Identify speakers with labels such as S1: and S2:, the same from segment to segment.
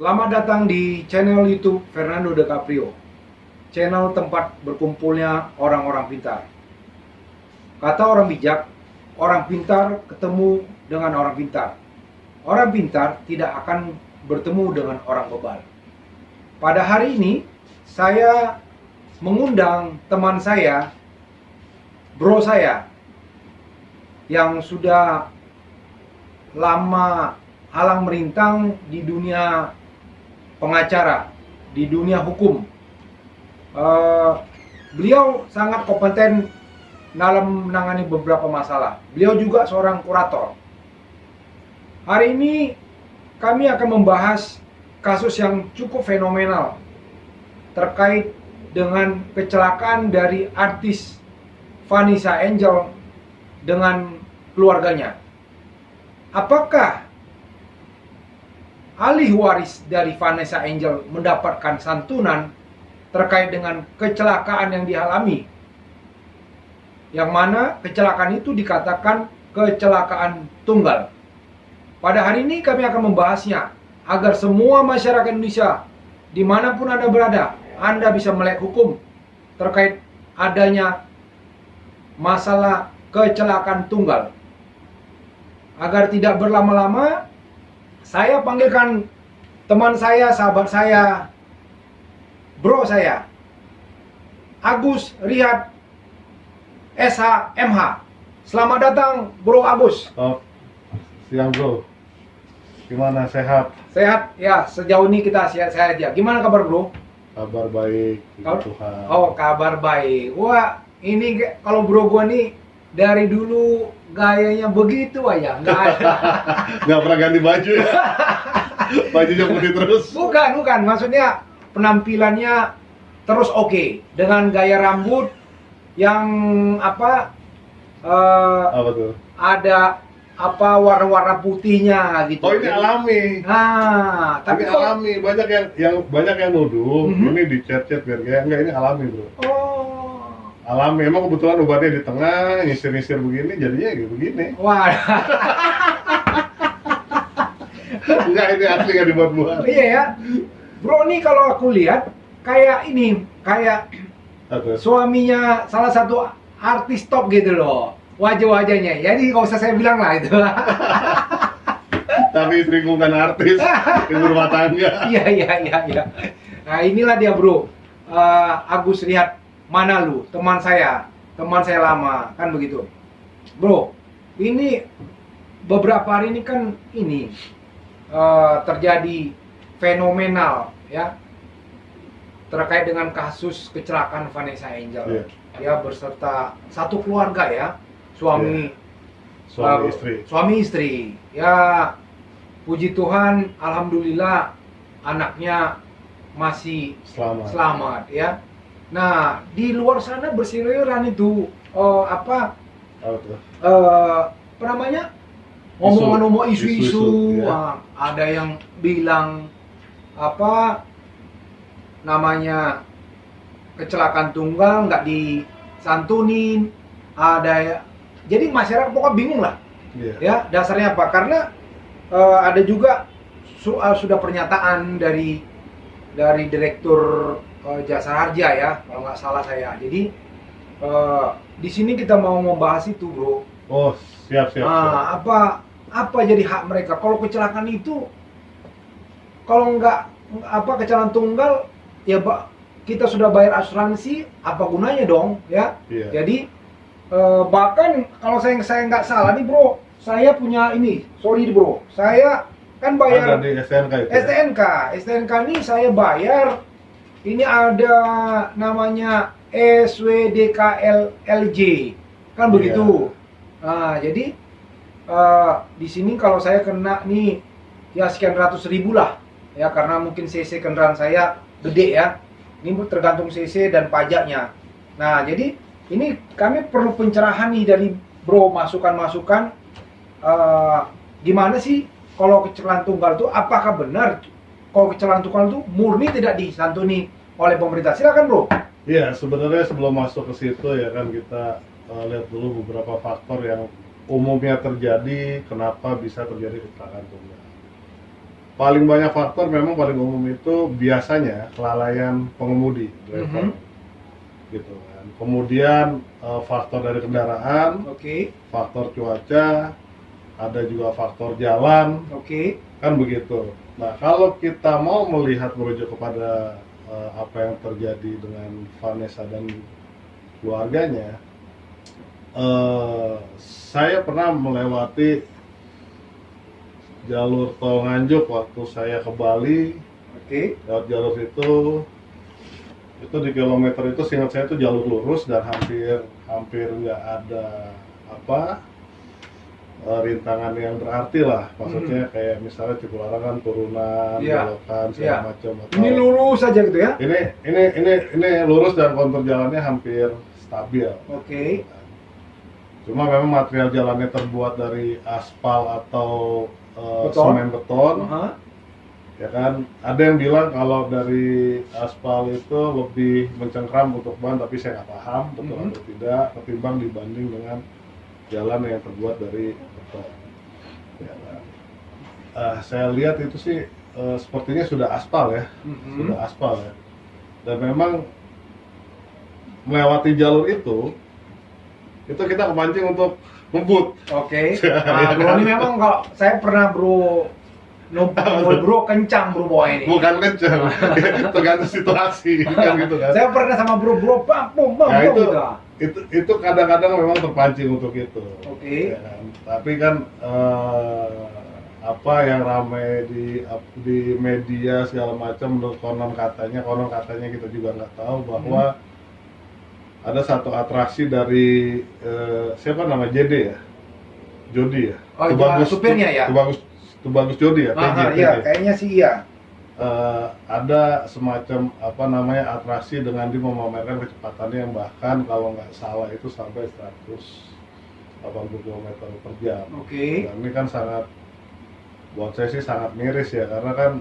S1: Selamat datang di channel YouTube Fernando De Caprio, channel tempat berkumpulnya orang-orang pintar. Kata orang bijak, orang pintar ketemu dengan orang pintar. Orang pintar tidak akan bertemu dengan orang bebal. Pada hari ini, saya mengundang teman saya, bro saya, yang sudah lama halang merintang di dunia pengacara, di dunia hukum. Beliau sangat kompeten dalam menangani beberapa masalah. Beliau juga seorang kurator. Hari ini kami akan membahas kasus yang cukup fenomenal terkait dengan kecelakaan dari artis Vanessa Angel dengan keluarganya. Apakah ahli waris dari Vanessa Angel mendapatkan santunan terkait dengan kecelakaan yang dialami? Yang mana kecelakaan itu dikatakan kecelakaan tunggal. Pada hari ini kami akan membahasnya agar semua masyarakat Indonesia dimanapun Anda berada, Anda bisa melek hukum terkait adanya masalah kecelakaan tunggal. Agar tidak berlama-lama, saya panggilkan teman saya, sahabat saya, bro saya, Agus Riyad SH MH. Selamat datang Bro Agus.
S2: Oh, siang bro. Gimana, sehat?
S1: Sehat ya, sejauh ini kita sehat ya. Gimana kabar bro?
S2: Kabar baik, puji Tuhan.
S1: Oh, kabar baik. Wah, ini kalau bro gua nih dari dulu gayanya begitu aja, nggak ada.
S2: Nggak pernah ganti baju ya? Bajunya putih terus?
S1: Bukan, maksudnya penampilannya terus oke. Dengan gaya rambut yang apa,
S2: Apa tuh?
S1: ada apa warna-warna putihnya gitu.
S2: Oh, ini alami.
S1: Nah, tapi
S2: Ini
S1: kok
S2: alami. Banyak yang nuduh.
S1: Mhm.
S2: Ini dicet-cet biar kayak enggak, ini alami bro.
S1: oh,
S2: Alami. Emang kebetulan ubatnya di tengah, nyisir-nyisir begini, jadinya kayak begini.
S1: wah,
S2: Enggak, ini asli nggak dibuat-buat.
S1: iya ya. Bro nih kalau aku lihat kayak ini, kayak
S2: Apa?
S1: suaminya salah satu artis top gitu loh. Wajah-wajahnya. Jadi nggak usah saya bilang lah itu.
S2: Tapi istriku bukan artis, ibu rumah tangga.
S1: Iya. Nah inilah dia bro, Agus Riyad, mana lu? Teman saya lama, kan begitu. Bro, ini beberapa hari ini kan ini terjadi fenomenal ya terkait dengan kasus kecelakaan Vanessa Angel.
S2: Iya.
S1: Ya berserta satu keluarga ya, suami
S2: Suami istri.
S1: Ya puji Tuhan, alhamdulillah anaknya masih selamat ya. Nah di luar sana berseliweran itu apa
S2: tuh?
S1: apa namanya, ngomong-ngomong isu-isu.
S2: Ya.
S1: Ada yang bilang apa namanya kecelakaan tunggal nggak disantunin, jadi masyarakat pokoknya bingung lah.
S2: Iya.
S1: Ya dasarnya apa? Karena ada juga sudah pernyataan dari direktur jasa harja ya, kalau nggak salah saya. Jadi di sini kita mau membahas itu bro.
S2: Oh, siap.
S1: Apa jadi hak mereka kalau kecelakaan itu, kalau nggak kecelakaan tunggal ya kita sudah bayar asuransi, apa gunanya dong ya.
S2: Iya.
S1: Jadi bahkan kalau saya nggak salah nih bro, saya punya ini, sorry bro, saya kan bayar
S2: Ada di STNK itu.
S1: STNK ini saya bayar, ini ada namanya SWDKLLJ kan begitu. Nah jadi di sini kalau saya kena nih ya sekian ratus ribu lah ya, karena mungkin CC kendaraan saya gede ya, ini tergantung CC dan pajaknya. Nah jadi ini kami perlu pencerahan nih dari bro, masukan gimana sih kalau kecelakaan tunggal itu, apakah benar kalau kecelakaan tunggal itu murni tidak disantuni oleh pemerintah? Silakan bro.
S2: Iya, sebenarnya sebelum masuk ke situ ya kan kita lihat dulu beberapa faktor yang umumnya terjadi, kenapa bisa terjadi kecelakaan tunggal. paling banyak faktor memang paling umum itu biasanya kelalaian pengemudi driver, gitu kan. Kemudian faktor dari kendaraan,
S1: Oke.
S2: faktor cuaca, ada juga faktor jalan,
S1: Oke.
S2: kan begitu. Nah, kalau kita mau melihat merujuk kepada apa yang terjadi dengan Vanessa dan keluarganya, saya pernah melewati jalur tol Nganjuk waktu saya ke Bali.
S1: Oke.
S2: Lewat jalur itu di kilometer itu seingat saya itu jalur lurus dan hampir nggak ada apa rintangan yang berarti lah, maksudnya kayak misalnya Cipularang kan turunan,
S1: Iya.
S2: belokan
S1: Iya.
S2: segala macam.
S1: Ini lurus saja gitu ya?
S2: Ini lurus dan kontur jalannya hampir stabil.
S1: Oke.
S2: Cuma memang material jalannya terbuat dari aspal atau
S1: Beton.
S2: semen beton.
S1: Aha.
S2: Ya kan, ada yang bilang kalau dari aspal itu lebih mencengkram untuk ban, tapi saya nggak paham betul atau tidak, ketimbang dibanding dengan jalan yang terbuat dari beton. Ya kan. Saya lihat itu sih sepertinya sudah aspal ya, sudah aspal ya. Dan memang melewati jalur itu kita kepancing untuk ngebut.
S1: Oke. Nah, bro ini memang kalau saya pernah bro numpang mobil bro kencang bro bawa ini.
S2: Bukan kenceng, tergantung situasi kan gitu kan.
S1: Saya pernah sama bro bam
S2: Ya,
S1: gitu.
S2: itu kadang-kadang memang terpancing untuk itu.
S1: Oke.
S2: Ya kan? Tapi kan apa yang ramai di media segala macam, menurut konon katanya kita juga nggak tahu bahwa ada satu atraksi dari siapa nama JD ya, Jody ya.
S1: Oh, supirnya ya?
S2: Tubagus Jody ya.
S1: Iya, kayaknya sih iya.
S2: Ada semacam apa namanya atraksi dengan dia memamerkan kecepatannya yang bahkan kalau nggak salah itu sampai 180 km per jam.
S1: Oke.
S2: Dan ini kan buat saya sih sangat miris ya, karena kan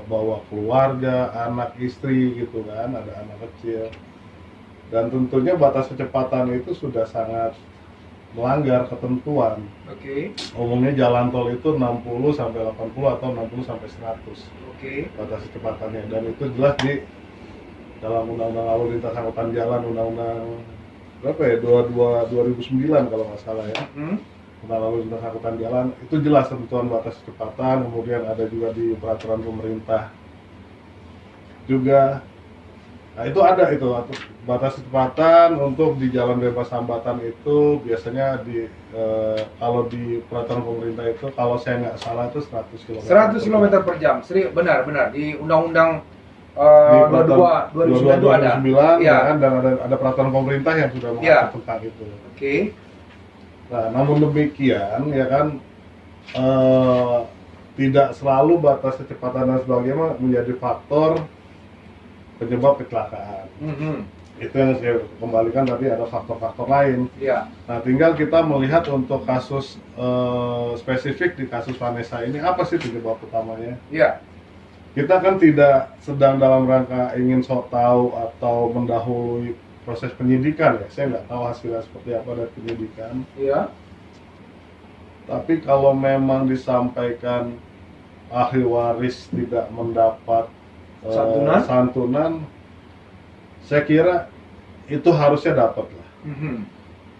S2: bawa keluarga, anak, istri gitu kan, ada anak kecil. Dan tentunya batas kecepatan itu sudah sangat melanggar ketentuan.
S1: Oke.
S2: Umumnya jalan tol itu 60 sampai 80 atau 60 sampai 100.
S1: Oke.
S2: Batas kecepatannya, dan itu jelas di dalam Undang-Undang Lalu Lintas Angkutan Jalan, Undang-Undang berapa ya, 2009 kalau nggak salah ya. Undang Lalu Lintas Angkutan Jalan itu jelas ketentuan batas kecepatan. Kemudian ada juga di peraturan pemerintah juga. Nah, itu ada itu batas kecepatan untuk di jalan bebas hambatan itu biasanya kalau di peraturan pemerintah itu kalau saya nggak salah itu 100 km.
S1: 100 km per jam. Benar di Undang-Undang 2009 itu ada.
S2: Ya kan, dan ada peraturan pemerintah yang sudah mengatur tentang itu.
S1: Oke.
S2: Nah, namun demikian ya kan tidak selalu batas kecepatan dan sebagainya menjadi faktor penyebab kecelakaan. Itu yang saya kembalikan tadi, ada faktor-faktor lain.
S1: Iya.
S2: Nah, tinggal kita melihat untuk kasus spesifik di kasus Vanessa ini apa sih penyebab utamanya?
S1: Iya.
S2: Kita kan tidak sedang dalam rangka ingin sok tahu atau mendahului proses penyidikan ya. Saya nggak tahu hasilnya seperti apa dari penyidikan.
S1: Iya.
S2: Tapi kalau memang disampaikan ahli waris tidak mendapat santunan, saya kira itu harusnya dapat lah.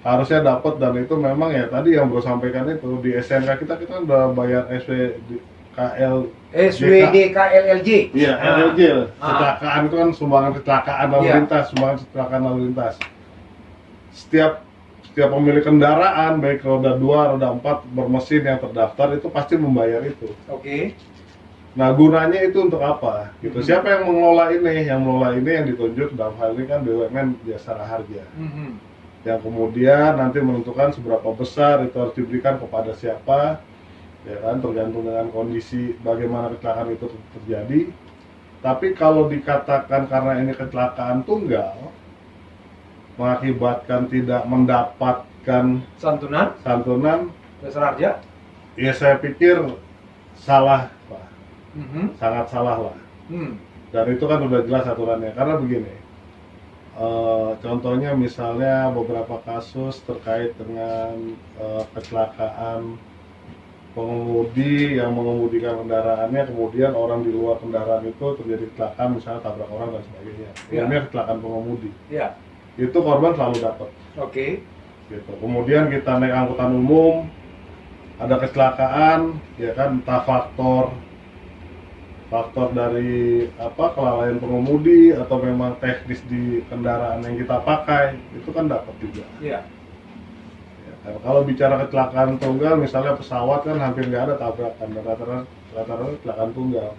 S2: Harusnya dapat, dan itu memang ya tadi yang bro sampaikan itu di SNK kita kan udah bayar
S1: SWDKLLJ.
S2: Iya, LLJ. Kecelakaan itu kan sumbangan kecelakaan lalu lintas, sumbangan kecelakaan lalu lintas. Setiap pemilik kendaraan baik roda 2, roda 4 bermesin yang terdaftar itu pasti membayar itu.
S1: Oke.
S2: Nah, gunanya itu untuk apa? Gitu. Siapa yang mengelola ini? Yang mengelola ini yang ditunjuk dalam hal ini kan BUMN Jasara Harja. Yang kemudian nanti menentukan seberapa besar itu harus diberikan kepada siapa, ya kan, tergantung dengan kondisi bagaimana kecelakaan itu terjadi. Tapi kalau dikatakan karena ini kecelakaan tunggal mengakibatkan tidak mendapatkan santunan
S1: Jasara Harja,
S2: ya saya pikir salah, Pak. Sangat salah lah. Dan itu kan udah jelas aturannya, karena begini, contohnya misalnya beberapa kasus terkait dengan kecelakaan pengemudi yang mengemudikan kendaraannya, kemudian orang di luar kendaraan itu terjadi kecelakaan, misalnya tabrak orang dan sebagainya.
S1: Ya.
S2: Ini kecelakaan pengemudi.
S1: Ya.
S2: Itu korban selalu dapat.
S1: Oke.
S2: Gitu. Kemudian kita naik angkutan umum, ada kecelakaan, ya kan, entah faktor dari kelalaian pengemudi atau memang teknis di kendaraan yang kita pakai, itu kan dapat juga.
S1: Iya.
S2: Ya, kan? Kalau bicara kecelakaan tunggal, misalnya pesawat kan hampir nggak ada tabrakan, rata-rata kecelakaan tunggal.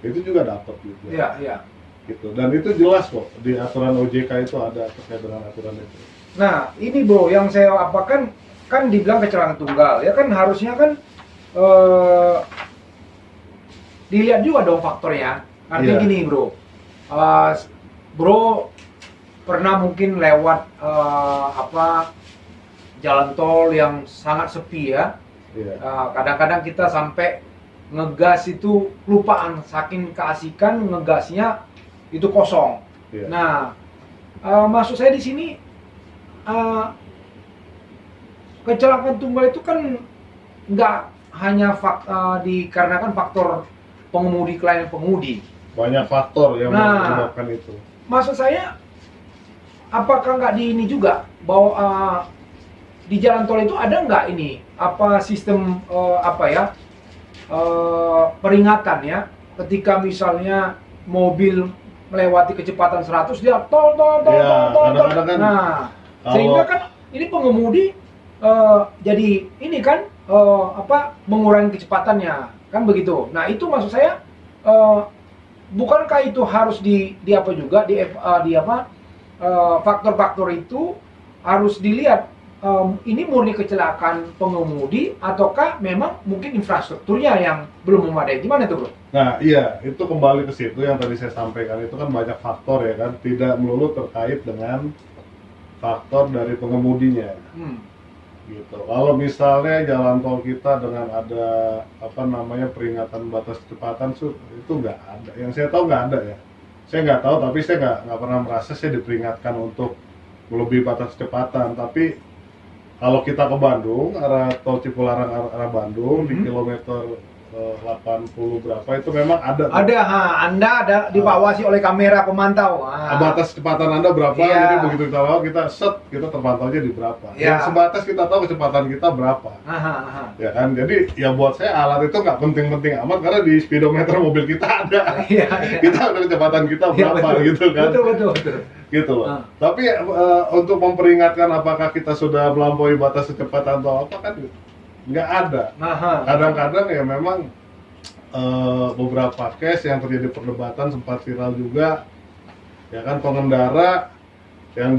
S2: Itu juga dapat juga.
S1: Iya, iya.
S2: Gitu. Dan itu jelas kok di aturan OJK itu ada terkait dengan aturan itu.
S1: Nah, ini bro, yang saya apakan kan dibilang kecelakaan tunggal, ya kan harusnya kan dilihat juga dong faktornya. Artinya
S2: Iya.
S1: gini bro, bro pernah mungkin lewat jalan tol yang sangat sepi ya.
S2: Iya.
S1: Kadang-kadang kita sampai ngegas itu lupaan, saking keasikan ngegasnya itu kosong.
S2: Iya.
S1: Nah, maksud saya di sini kecelakaan tunggal itu kan nggak hanya dikarenakan faktor pengemudi kelainan pengemudi.
S2: Banyak faktor yang
S1: Nah,
S2: menyebabkan itu.
S1: Maksud saya, apakah nggak di ini juga bahwa di jalan tol itu ada nggak ini sistem peringatan ya, ketika misalnya mobil melewati kecepatan 100 dia tol.
S2: Iya, kadang-kadang kan
S1: Nah, sehingga kan ini pengemudi jadi ini kan mengurangi kecepatannya kan begitu. Nah itu maksud saya, bukankah itu harus faktor-faktor itu harus dilihat, ini murni kecelakaan pengemudi ataukah memang mungkin infrastrukturnya yang belum memadai, gimana tuh bro?
S2: Nah iya, itu kembali ke situ yang tadi saya sampaikan, itu kan banyak faktor ya kan, tidak melulu terkait dengan faktor dari pengemudinya. Gitu. Kalau misalnya jalan tol kita dengan ada peringatan batas kecepatan itu nggak ada. Yang saya tahu nggak ada ya. Saya nggak tahu, tapi saya nggak pernah merasa saya diperingatkan untuk melebihi batas kecepatan. Tapi kalau kita ke Bandung, arah tol Cipularang arah Bandung di kilometer 80 berapa itu memang ada.
S1: Ada, Anda ada diawasi oleh kamera pemantau.
S2: Batas kecepatan Anda berapa,
S1: Iya.
S2: jadi begitu kita lewat kita terpantau aja di berapa.
S1: Iya.
S2: Yang sebatas kita tahu kecepatan kita berapa. Ya kan, jadi ya buat saya alat itu nggak penting-penting amat karena di speedometer mobil kita ada.
S1: Iya.
S2: Kita ada kecepatan kita berapa
S1: betul.
S2: gitu kan.
S1: Betul.
S2: Gitu loh. Tapi untuk memperingatkan apakah kita sudah melampaui batas kecepatan atau apa kan nggak ada. Kadang-kadang ya memang beberapa case yang terjadi perdebatan sempat viral juga, ya kan, pengendara yang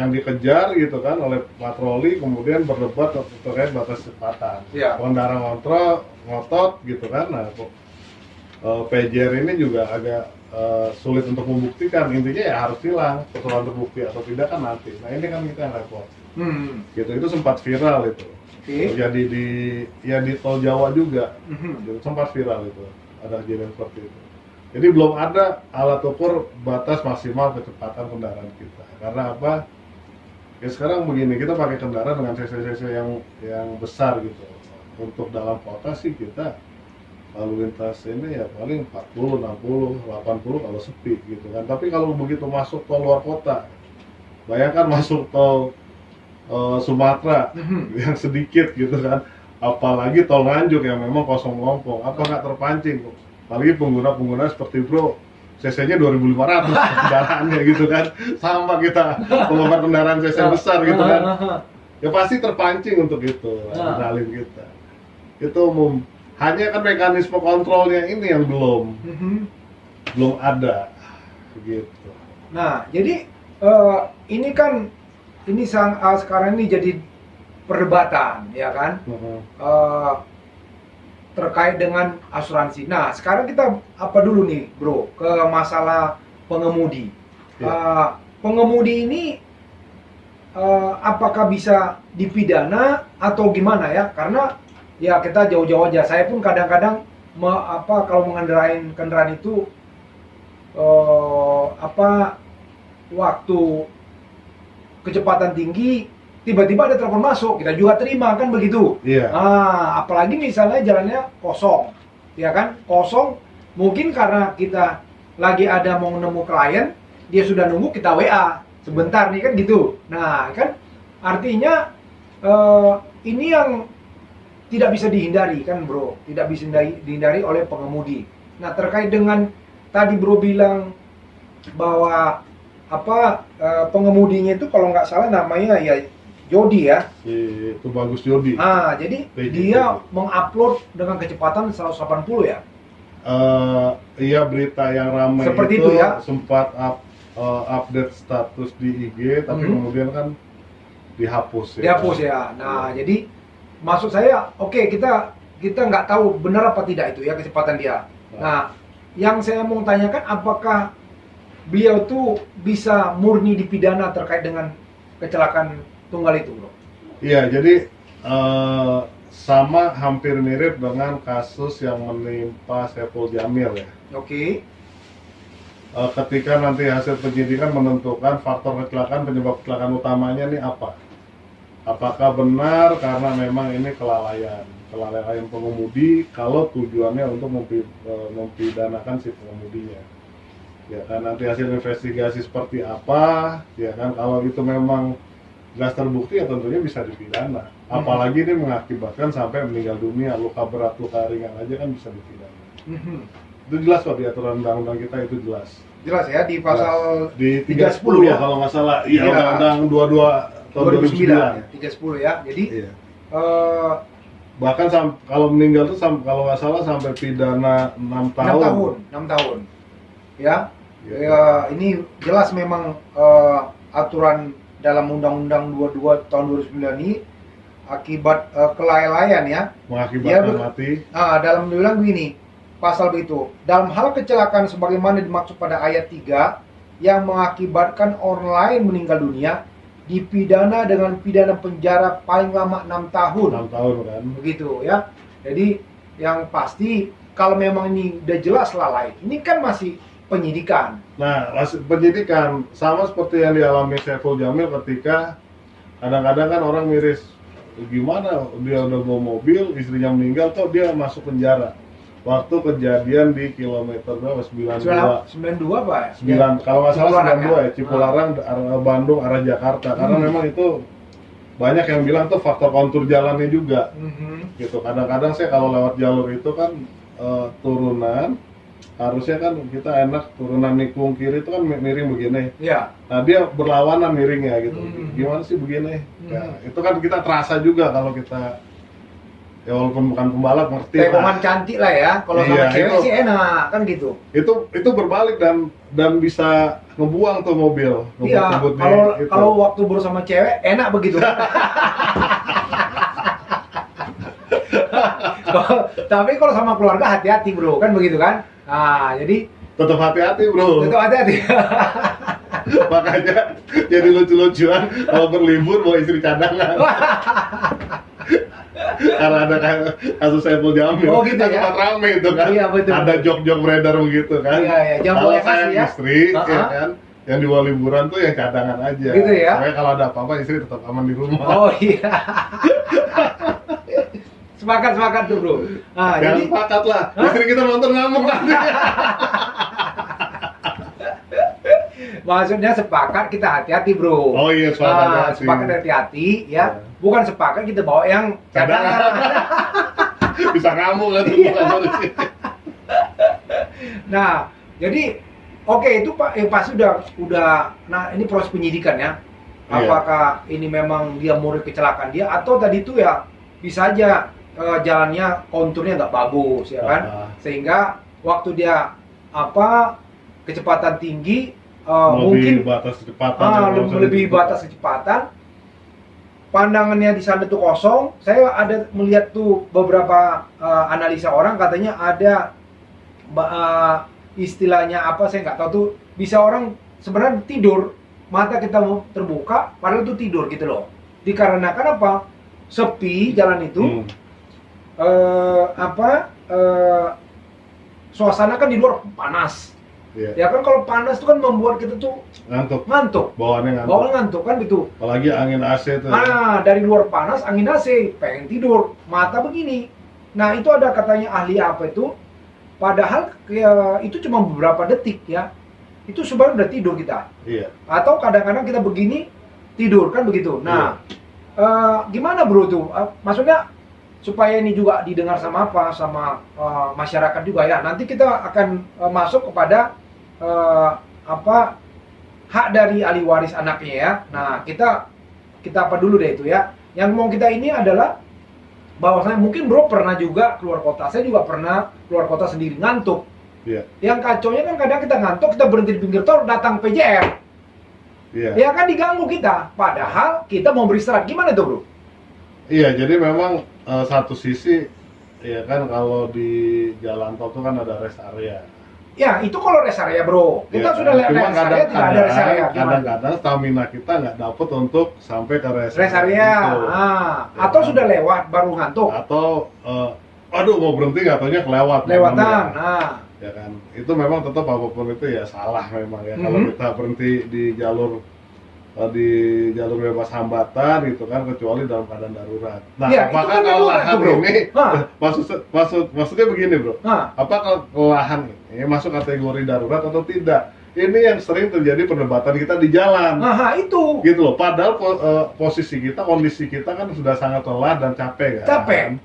S2: dikejar gitu kan oleh patroli kemudian berdebat terkait batas kecepatan.
S1: Iya.
S2: Pengendara ngotot gitu kan. Nah, PJR ini juga agak sulit untuk membuktikan, intinya ya harus hilang, persoalan terbukti atau tidak kan nanti. Nah ini kan kita yang repot. Gitu, itu sempat viral itu. Terjadi di tol Jawa juga. Jadi sempat viral itu, ada kejadian seperti itu. Jadi belum ada alat ukur batas maksimal kecepatan kendaraan kita. Karena apa? Ya sekarang begini, kita pakai kendaraan dengan cc yang besar gitu. Untuk dalam kota sih kita lalu lintas ini ya paling 40, 60, 80 kalau sepi gitu kan. Tapi kalau begitu masuk tol luar kota, bayangkan masuk tol Sumatera yang sedikit gitu kan, apalagi tol Nganjuk yang memang kosong melompong, apa nggak terpancing? Apalagi pengguna seperti bro, cc-nya 2.500 kendaraannya gitu kan, sama kita penggemar kendaraan cc besar gitu kan, ya pasti terpancing untuk itu, adrenalin kita. Itu umum. Hanya kan mekanisme kontrolnya ini yang belum ada, begitu.
S1: Nah, jadi ini kan sekarang ini jadi perdebatan, ya kan, terkait dengan asuransi. Nah, sekarang kita apa dulu nih, bro, ke masalah pengemudi. Pengemudi ini apakah bisa dipidana atau gimana ya? Karena ya kita jauh-jauh aja. Saya pun kadang-kadang kalau mengendarai kendaraan itu waktu kecepatan tinggi tiba-tiba ada telepon masuk, kita juga terima kan begitu.
S2: Iya.
S1: Apalagi misalnya jalannya kosong, ya kan? Kosong, mungkin karena kita lagi ada mau nemu klien, dia sudah nunggu, kita WA sebentar nih kan gitu. Nah kan artinya ini yang tidak bisa dihindari kan bro, tidak bisa dihindari oleh pengemudi. Nah terkait dengan tadi bro bilang bahwa pengemudinya itu kalau nggak salah namanya ya Jody ya.
S2: Itu bagus Jody.
S1: Jadi dia mengupload dengan kecepatan 180 ya.
S2: Iya, berita yang ramai
S1: Seperti
S2: itu
S1: itu ya.
S2: sempat update status di IG, tapi kemudian kan dihapus ya.
S1: Dihapus ya. Nah, jadi maksud saya, oke, kita nggak tahu benar apa tidak itu ya kecepatan dia. Nah, yang saya mau tanyakan, apakah beliau tuh bisa murni dipidana terkait dengan kecelakaan tunggal itu, bro?
S2: Iya, jadi sama hampir mirip dengan kasus yang menimpa Saiful Jamil ya.
S1: Oke.
S2: Ketika nanti hasil penyidikan menentukan faktor kecelakaan, penyebab kecelakaan utamanya ini apa? Apakah benar karena memang ini kelalaian pengemudi, kalau tujuannya untuk mempidanakan si pengemudinya, ya kan? Nanti hasil investigasi seperti apa, ya kan? Kalau itu memang jelas terbukti, ya tentunya bisa dipidana. Apalagi ini mengakibatkan sampai meninggal dunia, luka berat, luka ringan aja kan bisa dipidana. Itu jelas kok di aturan undang-undang kita, itu jelas.
S1: Jelas ya di pasal
S2: di
S1: 310
S2: 310 ya kalau nggak salah. Iya, Undang-Undang 22 tahun 2009.
S1: 310 ya. Jadi
S2: Iya. Bahkan kalau meninggal tuh kalau nggak salah sampai pidana 6 tahun.
S1: 6 tahun. Ya.
S2: Gitu.
S1: Ya, ini jelas memang aturan dalam Undang-Undang 22 tahun 2009 ini akibat kelalaian ya.
S2: Mengakibatkan mati.
S1: Dalam bilang begini, pasal begitu. Dalam hal kecelakaan sebagaimana dimaksud pada ayat 3 yang mengakibatkan orang lain meninggal dunia, dipidana dengan pidana penjara paling lama 6 tahun.
S2: 6 tahun kan.
S1: Begitu ya. Jadi yang pasti kalau memang ini udah jelas lalai, ini kan masih penyidikan.
S2: Nah, penyidikan sama seperti yang dialami Saiful Jamil ketika kadang-kadang kan orang miris, gimana dia udah bawa mobil, istrinya meninggal, kok dia masuk penjara. Waktu kejadian di kilometer berapa?
S1: 92 Pak?
S2: 9, kalau nggak salah 92 ya, Cipularang, Bandung, arah Jakarta. Karena memang itu banyak yang bilang tuh faktor kontur jalannya juga. Gitu. Kadang-kadang saya kalau lewat jalur itu kan turunan, harusnya kan kita enak turunan nikung kiri itu kan miring begini.
S1: Iya.
S2: Nah dia berlawanan miringnya gitu. Gimana sih begini? Ya, itu kan kita terasa juga kalau kita, ya walaupun bukan pembalap, ngerti
S1: Tekongan
S2: lah.
S1: cantik lah ya. Kalau sama cewek sih enak kan gitu.
S2: Itu berbalik dan bisa ngebuang tuh mobil.
S1: Iya. Kalau waktu bersama cewek enak begitu. Tapi kalau sama keluarga hati-hati bro, kan begitu kan? Nah, jadi
S2: tetap hati-hati bro.
S1: tetap hati-hati.
S2: Makanya jadi lucu-lucuan kalau berlibur bawa istri cadangan. Karena ada kasus Saiful Jamil.
S1: Oh gitu ya?
S2: Sempat rame itu kan.
S1: Iya, betul.
S2: Ada jok-jok beredar begitu kan.
S1: Iya.
S2: Kalau
S1: Yang
S2: saya
S1: ya.
S2: istri, ya kan, yang dibawa liburan tuh yang cadangan aja.
S1: Gitu ya?
S2: Supaya kalau ada apa-apa istri tetap aman di rumah.
S1: Oh iya. Sepakat tuh bro. Nah,
S2: Jangan
S1: jadi
S2: sepakat lah. Istri kita nonton ngamuk nanti.
S1: maksudnya sepakat kita hati-hati bro.
S2: Oh iya,
S1: sepakat hati-hati ya. Bukan sepakat kita bawa yang cadangan.
S2: Bisa ngamuk kan tuh.
S1: Nah, jadi oke itu Pak, pasti udah. Nah ini proses penyidikan ya. Apakah ini memang dia murni kecelakaan dia atau tadi itu ya bisa aja jalannya konturnya nggak bagus ya kan, sehingga waktu dia kecepatan tinggi mungkin
S2: batas kecepatan
S1: melebihi batas kecepatan, pandangannya di sana tuh kosong. Saya ada melihat tuh beberapa analisa orang katanya ada istilahnya saya nggak tahu tuh, bisa orang sebenarnya tidur, mata kita terbuka padahal tuh tidur gitu loh, dikarenakan apa, sepi jalan itu. Suasana kan di luar panas
S2: Iya.
S1: Ya kan kalau panas tuh kan membuat kita tuh ngantuk.
S2: Bawaannya ngantuk.
S1: Bawaan ngantuk kan gitu.
S2: Apalagi angin AC tuh.
S1: Dari luar panas, angin AC, pengen tidur, mata begini. Nah itu ada katanya ahli apa itu, padahal ya, itu cuma beberapa detik ya, itu sebenarnya udah tidur kita.
S2: Iya.
S1: Atau kadang-kadang kita begini, tidur kan begitu. Nah, gimana bro tuh? Maksudnya supaya ini juga didengar sama masyarakat juga ya. Nanti kita akan masuk kepada hak dari ahli waris anaknya ya. Nah, kita apa dulu deh itu ya. Yang mau kita ini adalah bahwasanya mungkin bro pernah juga keluar kota. Saya juga pernah keluar kota sendiri ngantuk.
S2: Iya.
S1: Yang kacaunya kan kadang kita ngantuk, kita berhenti di pinggir tol, datang PJR.
S2: Iya.
S1: Ya kan diganggu kita. Padahal kita mau beristirahat. Gimana tuh bro?
S2: Iya, jadi memang satu sisi ya kan kalau di jalan tol tuh kan ada rest area.
S1: Ya, itu kalau rest area bro. Kita
S2: Ya,
S1: sudah lihat
S2: cuma
S1: rest area, tidak ada rest area. Gimana?
S2: kadang-kadang stamina kita nggak dapet untuk sampai ke rest
S1: Rest area.
S2: itu.
S1: Atau
S2: kan?
S1: sudah lewat baru ngantuk.
S2: Atau aduh mau berhenti nggak taunya kelewat.
S1: Lewatan.
S2: Memang, ya kan, itu memang tetap apapun itu ya salah memang ya. Kalau kita berhenti di jalur bebas hambatan gitu kan, kecuali dalam keadaan darurat. Nah,
S1: Ya, itu
S2: apakah
S1: kan darurat
S2: kelelahan
S1: tuh, bro.
S2: ini maksudnya begini bro, apakah kelelahan ini masuk kategori darurat atau tidak? Ini yang sering terjadi perdebatan kita di jalan.
S1: Itu.
S2: Gitu loh, padahal posisi kita, kondisi kita kan sudah sangat lelah dan capek kan.
S1: Capek.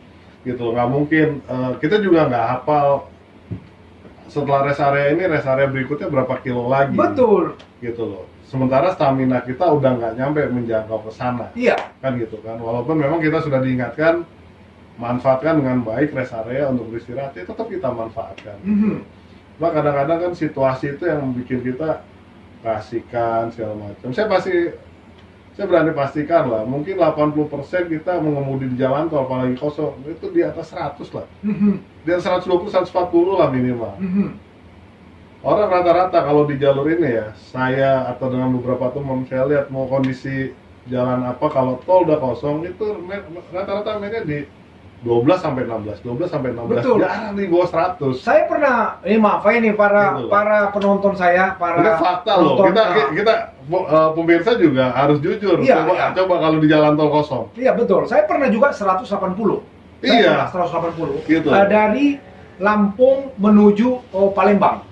S2: Gitu loh, nggak mungkin kita juga nggak hafal setelah rest area berikutnya berapa kilo lagi.
S1: Betul.
S2: Gitu loh. Sementara stamina kita udah nggak nyampe menjangkau ke sana.
S1: Iya.
S2: Kan gitu kan. Walaupun memang kita sudah diingatkan manfaatkan dengan baik rest area untuk beristirahat, ya tetap kita manfaatkan. Cuma kadang-kadang kan situasi itu yang bikin kita kasihkan segala macam. Saya berani pastikan lah, mungkin 80% kita mengemudi di jalan tol apalagi kosong, itu di atas 100 lah. Di atas 120, 140 lah minimal. Orang rata-rata kalau di jalur ini ya, saya atau dengan beberapa teman saya lihat mau kondisi jalan apa kalau tol udah kosong itu rata-rata mainnya di 12 sampai 16.
S1: Betul.
S2: Jarang di bawah 100.
S1: Saya pernah, maaf ya nih para penonton saya,
S2: Ini fakta loh. Kita pemirsa juga harus jujur.
S1: Iya,
S2: coba kalau di jalan tol kosong.
S1: Iya betul. Saya pernah juga 180.
S2: Iya.
S1: 180.
S2: Gitu.
S1: Dari Lampung menuju Palembang.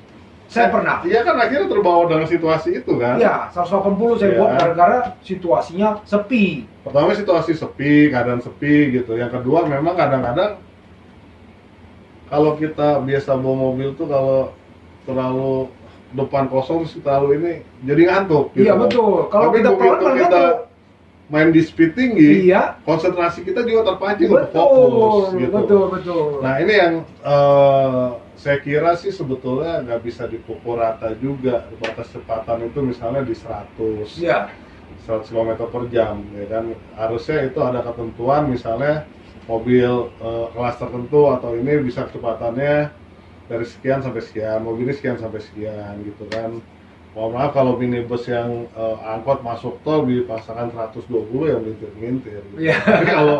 S1: Saya pernah.
S2: Iya kan akhirnya terbawa dengan situasi itu kan.
S1: Iya, 180 saya buat gara-gara situasinya sepi.
S2: Pertama situasi sepi, keadaan sepi gitu. Yang kedua memang kadang-kadang kalau kita biasa bawa mobil tuh kalau terlalu depan kosong terlalu ini jadi ngantuk gitu.
S1: Iya betul. Kalau kita pelan
S2: kita main di speed tinggi,
S1: iya,
S2: konsentrasi kita juga terpancing untuk fokus gitu.
S1: Betul.
S2: Nah, ini yang saya kira sih sebetulnya nggak bisa dipukul rata juga. Batas kecepatan itu misalnya di 100 km per jam ya kan. Harusnya itu ada ketentuan misalnya mobil kelas tertentu atau ini bisa kecepatannya dari sekian sampai sekian, mobil ini sekian sampai sekian gitu kan. Mohon maaf kalau minibus yang angkot masuk tol dipasangkan 120 yang mintir-mintir gitu. Tapi kalau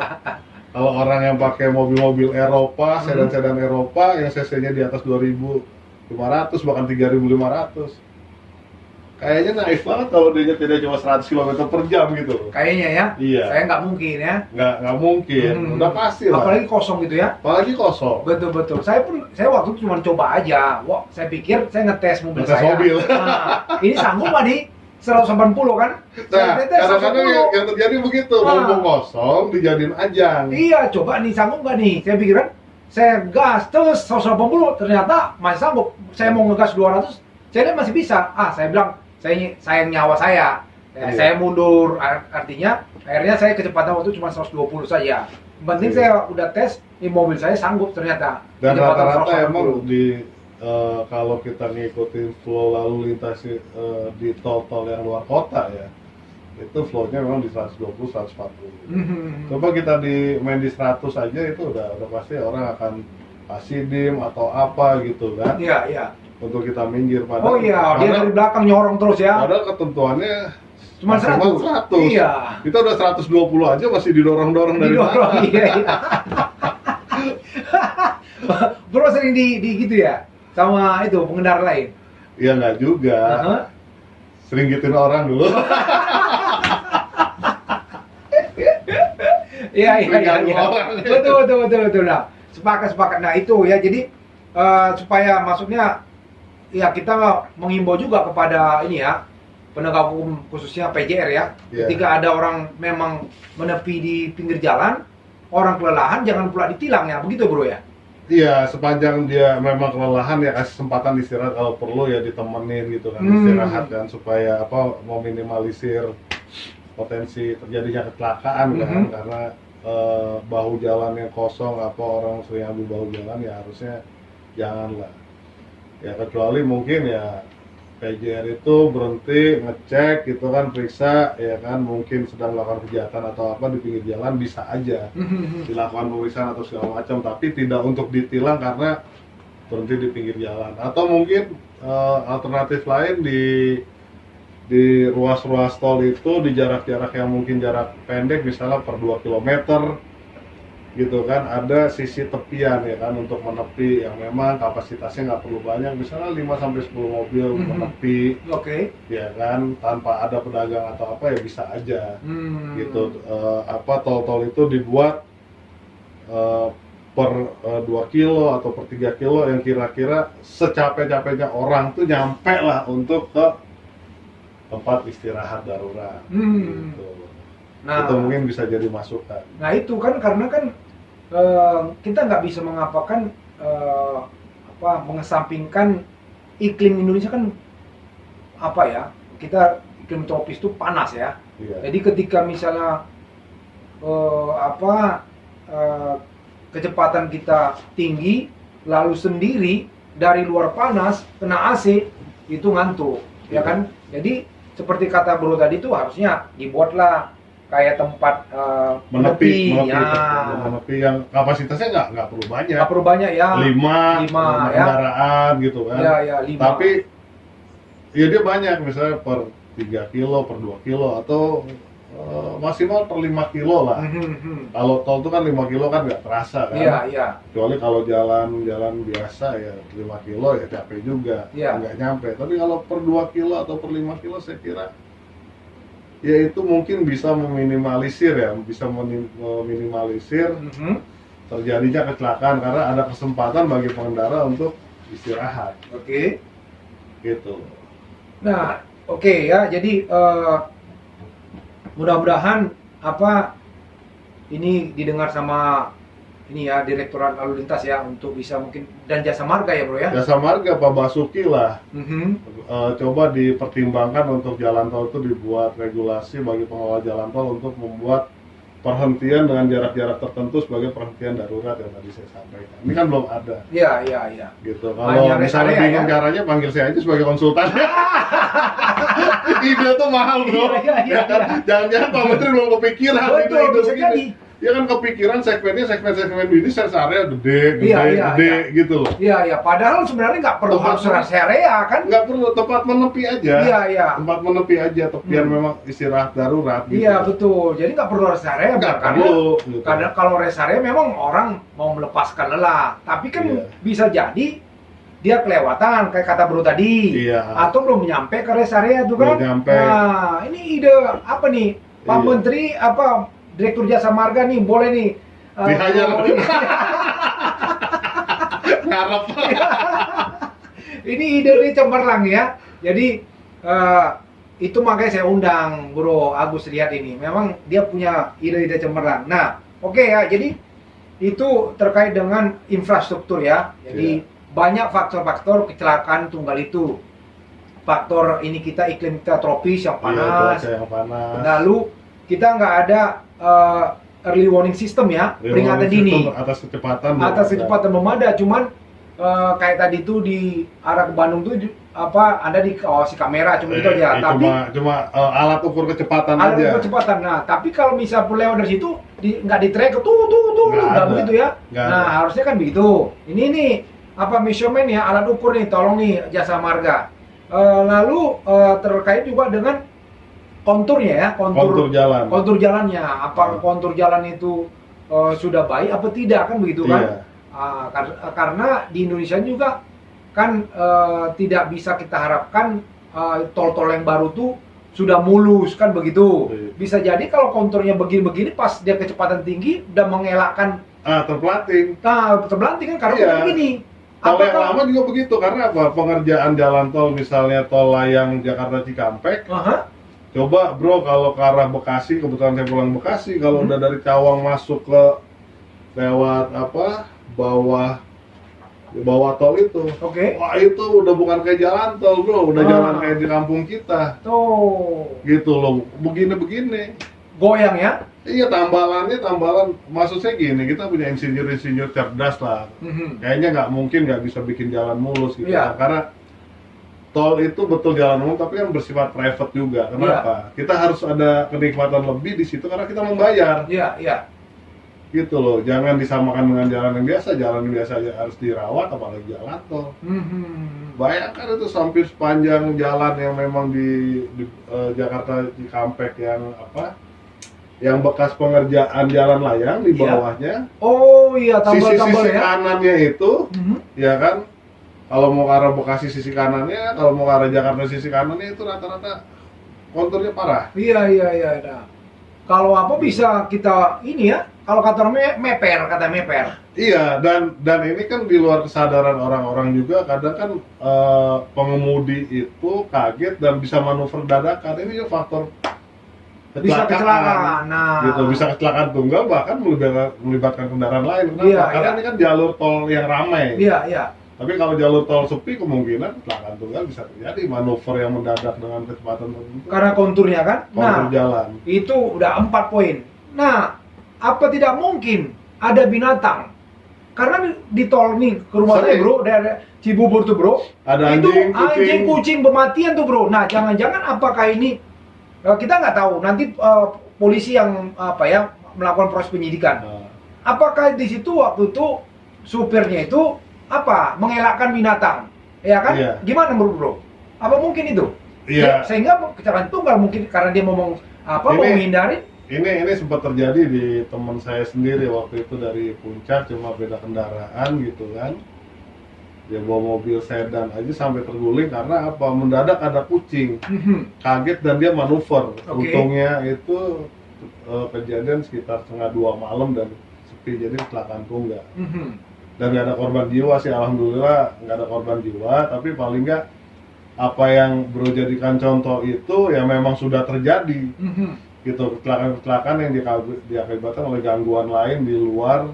S2: orang yang pakai mobil-mobil Eropa, sedan-sedan Eropa yang cc-nya di atas 2.500 bahkan 3.500, kayaknya naif banget kalau dia nyetirnya cuma 100 km per jam gitu.
S1: Kayaknya ya.
S2: Iya.
S1: Saya nggak mungkin ya.
S2: Nggak mungkin. Udah pasti lah.
S1: Apalagi kosong gitu ya.
S2: Apalagi kosong.
S1: Betul. Saya waktu itu cuma coba aja. Wah, saya pikir saya ngetes mobil
S2: Ngetes
S1: saya.
S2: mobil.
S1: Nah, ini sanggup nggak nih? 180 kan?
S2: Nah, kadang-kadang yang terjadi begitu, mumpung kosong dijadiin ajang.
S1: Iya, coba nih sanggup nggak nih? Saya pikir kan, saya gas terus 180, ternyata masih sanggup. Saya mau ngegas 200, saya lihat masih bisa. Saya bilang, saya sayang nyawa saya. Saya mundur, artinya akhirnya saya kecepatan waktu cuma 120 saja. Yang penting saya udah tes, mobil saya sanggup ternyata.
S2: Dan rata-rata emang kalau kita ngikutin flow lalu lintas di tol-tol yang luar kota ya, itu flow-nya memang di 120-140. Coba kita main di 100 aja itu udah pasti orang akan kasih dim atau apa gitu kan.
S1: Iya.
S2: Untuk kita minggir
S1: dia dari belakang nyorong terus ya.
S2: Padahal ketentuannya
S1: cuma 100. Iya.
S2: Kita udah 120 aja masih didorong-dorong dari belakang.
S1: Iya. Bro sering di gitu ya? Sama itu pengendara lain.
S2: Ya nggak juga.
S1: Aha.
S2: Sering gituin orang dulu.
S1: Iya, iya, iya,
S2: Ganggu
S1: iya.
S2: orang.
S1: Betul, betul, betul, betul. Nah, sepakat. Nah, itu ya. Jadi supaya maksudnya ya kita menghimbau juga kepada ini ya, penegak hukum khususnya PJR ya.
S2: Iya.
S1: Ketika ada orang memang menepi di pinggir jalan, orang kelelahan jangan pula ditilang ya. Begitu, Bro ya.
S2: Iya, sepanjang dia memang kelelahan ya kasih kesempatan istirahat, kalau perlu ya ditemenin gitu kan,
S1: Hmm.
S2: istirahat kan, supaya apa, meminimalisir potensi terjadinya kecelakaan kan,
S1: Mhm.
S2: karena bahu jalan yang kosong, apa orang sering ambil bahu jalan, ya harusnya janganlah. Ya kecuali mungkin ya PJR itu berhenti ngecek gitu kan, periksa ya kan, mungkin sedang melakukan kejahatan atau apa di pinggir jalan, bisa aja dilakukan pemeriksaan atau segala macam, tapi tidak untuk ditilang karena berhenti di pinggir jalan. Atau mungkin alternatif lain di ruas-ruas tol itu, di jarak-jarak yang mungkin jarak pendek, misalnya per 2 km gitu kan, ada sisi tepian ya kan, untuk menepi yang memang kapasitasnya nggak perlu banyak, misalnya 5-10 mobil menepi
S1: Oke.
S2: ya kan, tanpa ada pedagang atau apa, ya bisa aja gitu. Tol-tol itu dibuat per 2 kilo atau per 3 kilo, yang kira-kira secapek-capeknya orang tuh nyampe lah untuk ke tempat istirahat darurat gitu.
S1: Nah,
S2: Itu mungkin bisa jadi masukan.
S1: nah itu kan karena kan kita nggak bisa mengapakan mengesampingkan iklim Indonesia kan apa ya, kita iklim tropis itu panas ya.
S2: Iya.
S1: Jadi ketika misalnya kecepatan kita tinggi, lalu sendiri dari luar panas kena AC, itu ngantuk, ya kan? Jadi seperti kata Bro tadi itu harusnya dibuatlah kayak tempat
S2: Menepi
S1: ya.
S2: menepi yang kapasitasnya nggak perlu banyak.
S1: Nggak perlu banyak ya.
S2: 5
S1: ya.
S2: kendaraan gitu kan.
S1: Ya, 5.
S2: Tapi ya dia banyak, misalnya per 3 kilo, per 2 kilo, atau maksimal per 5 kilo lah. Kalau tol itu kan 5 kilo kan nggak terasa kan.
S1: Iya.
S2: Kecuali kalau jalan biasa ya 5 kilo ya capek juga,
S1: Iya.
S2: nggak nyampe. Tapi kalau per 2 kilo atau per 5 kilo, saya kira ya itu mungkin bisa meminimalisir terjadinya kecelakaan, karena ada kesempatan bagi pengendara untuk istirahat
S1: Oke.
S2: gitu.
S1: Nah, oke ya. Jadi mudah-mudahan ini didengar sama ini ya, Direktorat Lalu Lintas ya, untuk bisa mungkin, dan Jasa Marga ya Bro ya.
S2: Jasa Marga, Pak Basuki lah,
S1: Mhm.
S2: coba dipertimbangkan untuk jalan tol itu dibuat regulasi bagi pengelola jalan tol untuk membuat perhentian dengan jarak-jarak tertentu sebagai perhentian darurat yang tadi saya sampaikan. Ini kan belum ada
S1: Iya.
S2: gitu.
S1: Hanya
S2: Kalau
S1: rest
S2: misalnya
S1: area
S2: bingung
S1: ya.
S2: caranya, panggil saya aja sebagai konsultan. Ide tuh mahal bro.
S1: Iya.
S2: Ya kan? Jangan-jangan Pak Menteri belum kepikiran
S1: Betul,
S2: ide-ide
S1: bisa
S2: begini.
S1: jadi.
S2: Ya kan kepikiran segmen ini rest area gede
S1: Iya.
S2: gitu loh.
S1: Iya. Padahal sebenarnya nggak perlu harus rest area kan?
S2: Nggak perlu, tempat menepi aja.
S1: Iya.
S2: Tempat menepi aja, tepian memang istirahat darurat gitu.
S1: Iya betul. Jadi nggak perlu rest area,
S2: Nggak
S1: karena
S2: perlu gitu.
S1: karena kalau rest area memang orang mau melepaskan lelah. Tapi kan
S2: Iya.
S1: bisa jadi dia kelewatan kayak kata Bro tadi.
S2: Iya.
S1: Atau belum nyampe ke rest area tuh kan?
S2: Belum nyampe.
S1: Nah, ini ide apa nih? Pak
S2: Iya.
S1: Menteri Direktur Jasa Marga nih boleh nih.
S2: Dihajar. Ngarep.
S1: Ini ide cemerlang ya. Jadi itu makanya saya undang Bro Agus Riyad ini. Memang dia punya ide-ide cemerlang. Nah, oke ya. Jadi itu terkait dengan infrastruktur ya. Jadi banyak faktor-faktor kecelakaan tunggal itu. Faktor ini kita iklim kita tropis yang
S2: Iya,
S1: panas.
S2: cuaca yang panas.
S1: Lalu kita nggak ada early warning system ya, peringatan dini
S2: Atas kecepatan.
S1: atas kecepatan belum ada. Cuman kayak tadi tuh di arah ke Bandung tuh ada di si kamera cuma gitu aja. Tapi
S2: cuma alat ukur kecepatan
S1: alat
S2: aja.
S1: ukur kecepatan. Nah, tapi kalau misal pun lewat dari situ nggak di track tuh
S2: Nggak
S1: nggak
S2: ada.
S1: begitu ya.
S2: Nggak
S1: Nah,
S2: ada.
S1: harusnya kan begitu. Ini nih measurement ya, alat ukur nih, tolong nih Jasa Marga. Lalu terkait juga dengan konturnya ya,
S2: Kontur jalan.
S1: kontur jalannya, apakah kontur jalan itu sudah baik apa tidak kan begitu kan?
S2: Iya.
S1: Karena di Indonesia juga kan tidak bisa kita harapkan tol-tol yang baru tuh sudah mulus kan begitu. Bisa jadi kalau konturnya begini-begini pas dia kecepatan tinggi udah mengelakkan
S2: terpelanting.
S1: Nah, terpelanting kan karena
S2: Iya.
S1: begini.
S2: Tol yang lama juga begitu, karena apa? Pengerjaan jalan tol, misalnya tol layang Jakarta Cikampek.
S1: Aha.
S2: Coba bro, kalau ke arah Bekasi, kebetulan saya pulang Bekasi, kalau udah dari Cawang masuk ke lewat apa, bawah tol itu,
S1: Oke.
S2: wah itu udah bukan kayak jalan tol bro, udah jalan kayak di kampung kita.
S1: Tuh.
S2: Gitu loh, begini-begini.
S1: Goyang ya.
S2: Iya, tambalan, maksud saya gini, kita punya insinyur-insinyur cerdas lah. Kayaknya nggak mungkin nggak bisa bikin jalan mulus gitu.
S1: Iya.
S2: Karena tol itu betul jalan umum, tapi kan bersifat private juga. Kenapa? Kita harus ada kenikmatan lebih di situ karena kita membayar.
S1: Iya, iya.
S2: Gitu loh, jangan disamakan dengan jalan yang biasa. Jalan yang biasa aja harus dirawat, apalagi jalan tol. Bayangkan itu hampir sepanjang jalan yang memang di Jakarta Cikampek yang apa? Yang bekas pengerjaan jalan layang di bawahnya.
S1: Oh iya, tambal-tambal
S2: sisi
S1: ya.
S2: kanannya itu, ya kan? Kalau mau ke arah Bekasi sisi kanannya, kalau mau ke arah Jakarta sisi kanannya itu rata-rata konturnya parah.
S1: Iya. Nah. Kalau apa bisa kita ini ya? Kalau kata namanya meper.
S2: Iya, dan ini kan di luar kesadaran orang-orang juga. Kadang kan pengemudi itu kaget dan bisa manuver dadakan. Ini juga faktor
S1: Bisa kecelakaan. Nah.
S2: Gitu, bisa kecelakaan tunggal, bahkan melibatkan kendaraan lain. Kenapa?
S1: Iya,
S2: Karena ini kan jalur tol yang ramai.
S1: Iya.
S2: Tapi kalau jalur tol sepi, kemungkinan kecelakaan tunggal bisa terjadi, manuver yang mendadak dengan kecepatan tertentu.
S1: Karena konturnya kan.
S2: Kontur jalan.
S1: Itu udah 4 poin. Nah, apa tidak mungkin ada binatang? Karena di tol nih ke rumah saya bro, dari Cibubur tuh bro,
S2: Ada
S1: itu
S2: anjing,
S1: kucing bermatian tuh bro. Nah, jangan-jangan apakah ini kita nggak tahu, nanti polisi yang melakukan proses penyidikan. Apakah di situ waktu itu supirnya itu mengelakkan binatang, ya kan?
S2: Iya.
S1: Gimana bro? Apa mungkin itu?
S2: Iya.
S1: Sehingga kecelakaan tunggal mungkin karena dia mau menghindari.
S2: Ini sempat terjadi di teman saya sendiri waktu itu dari Puncak, cuma beda kendaraan gitu kan. Dia bawa mobil sedan aja sampai terguling karena apa? Mendadak ada kucing. Kaget dan dia manuver. Untungnya itu kejadian sekitar 1:30 malam dan sepi, jadi kecelakaan tunggal. Dan nggak ada korban jiwa sih, alhamdulillah nggak ada korban jiwa. Tapi paling nggak apa yang bro jadikan contoh itu ya memang sudah terjadi. Gitu, kecelakaan yang diakibatkan oleh gangguan lain di luar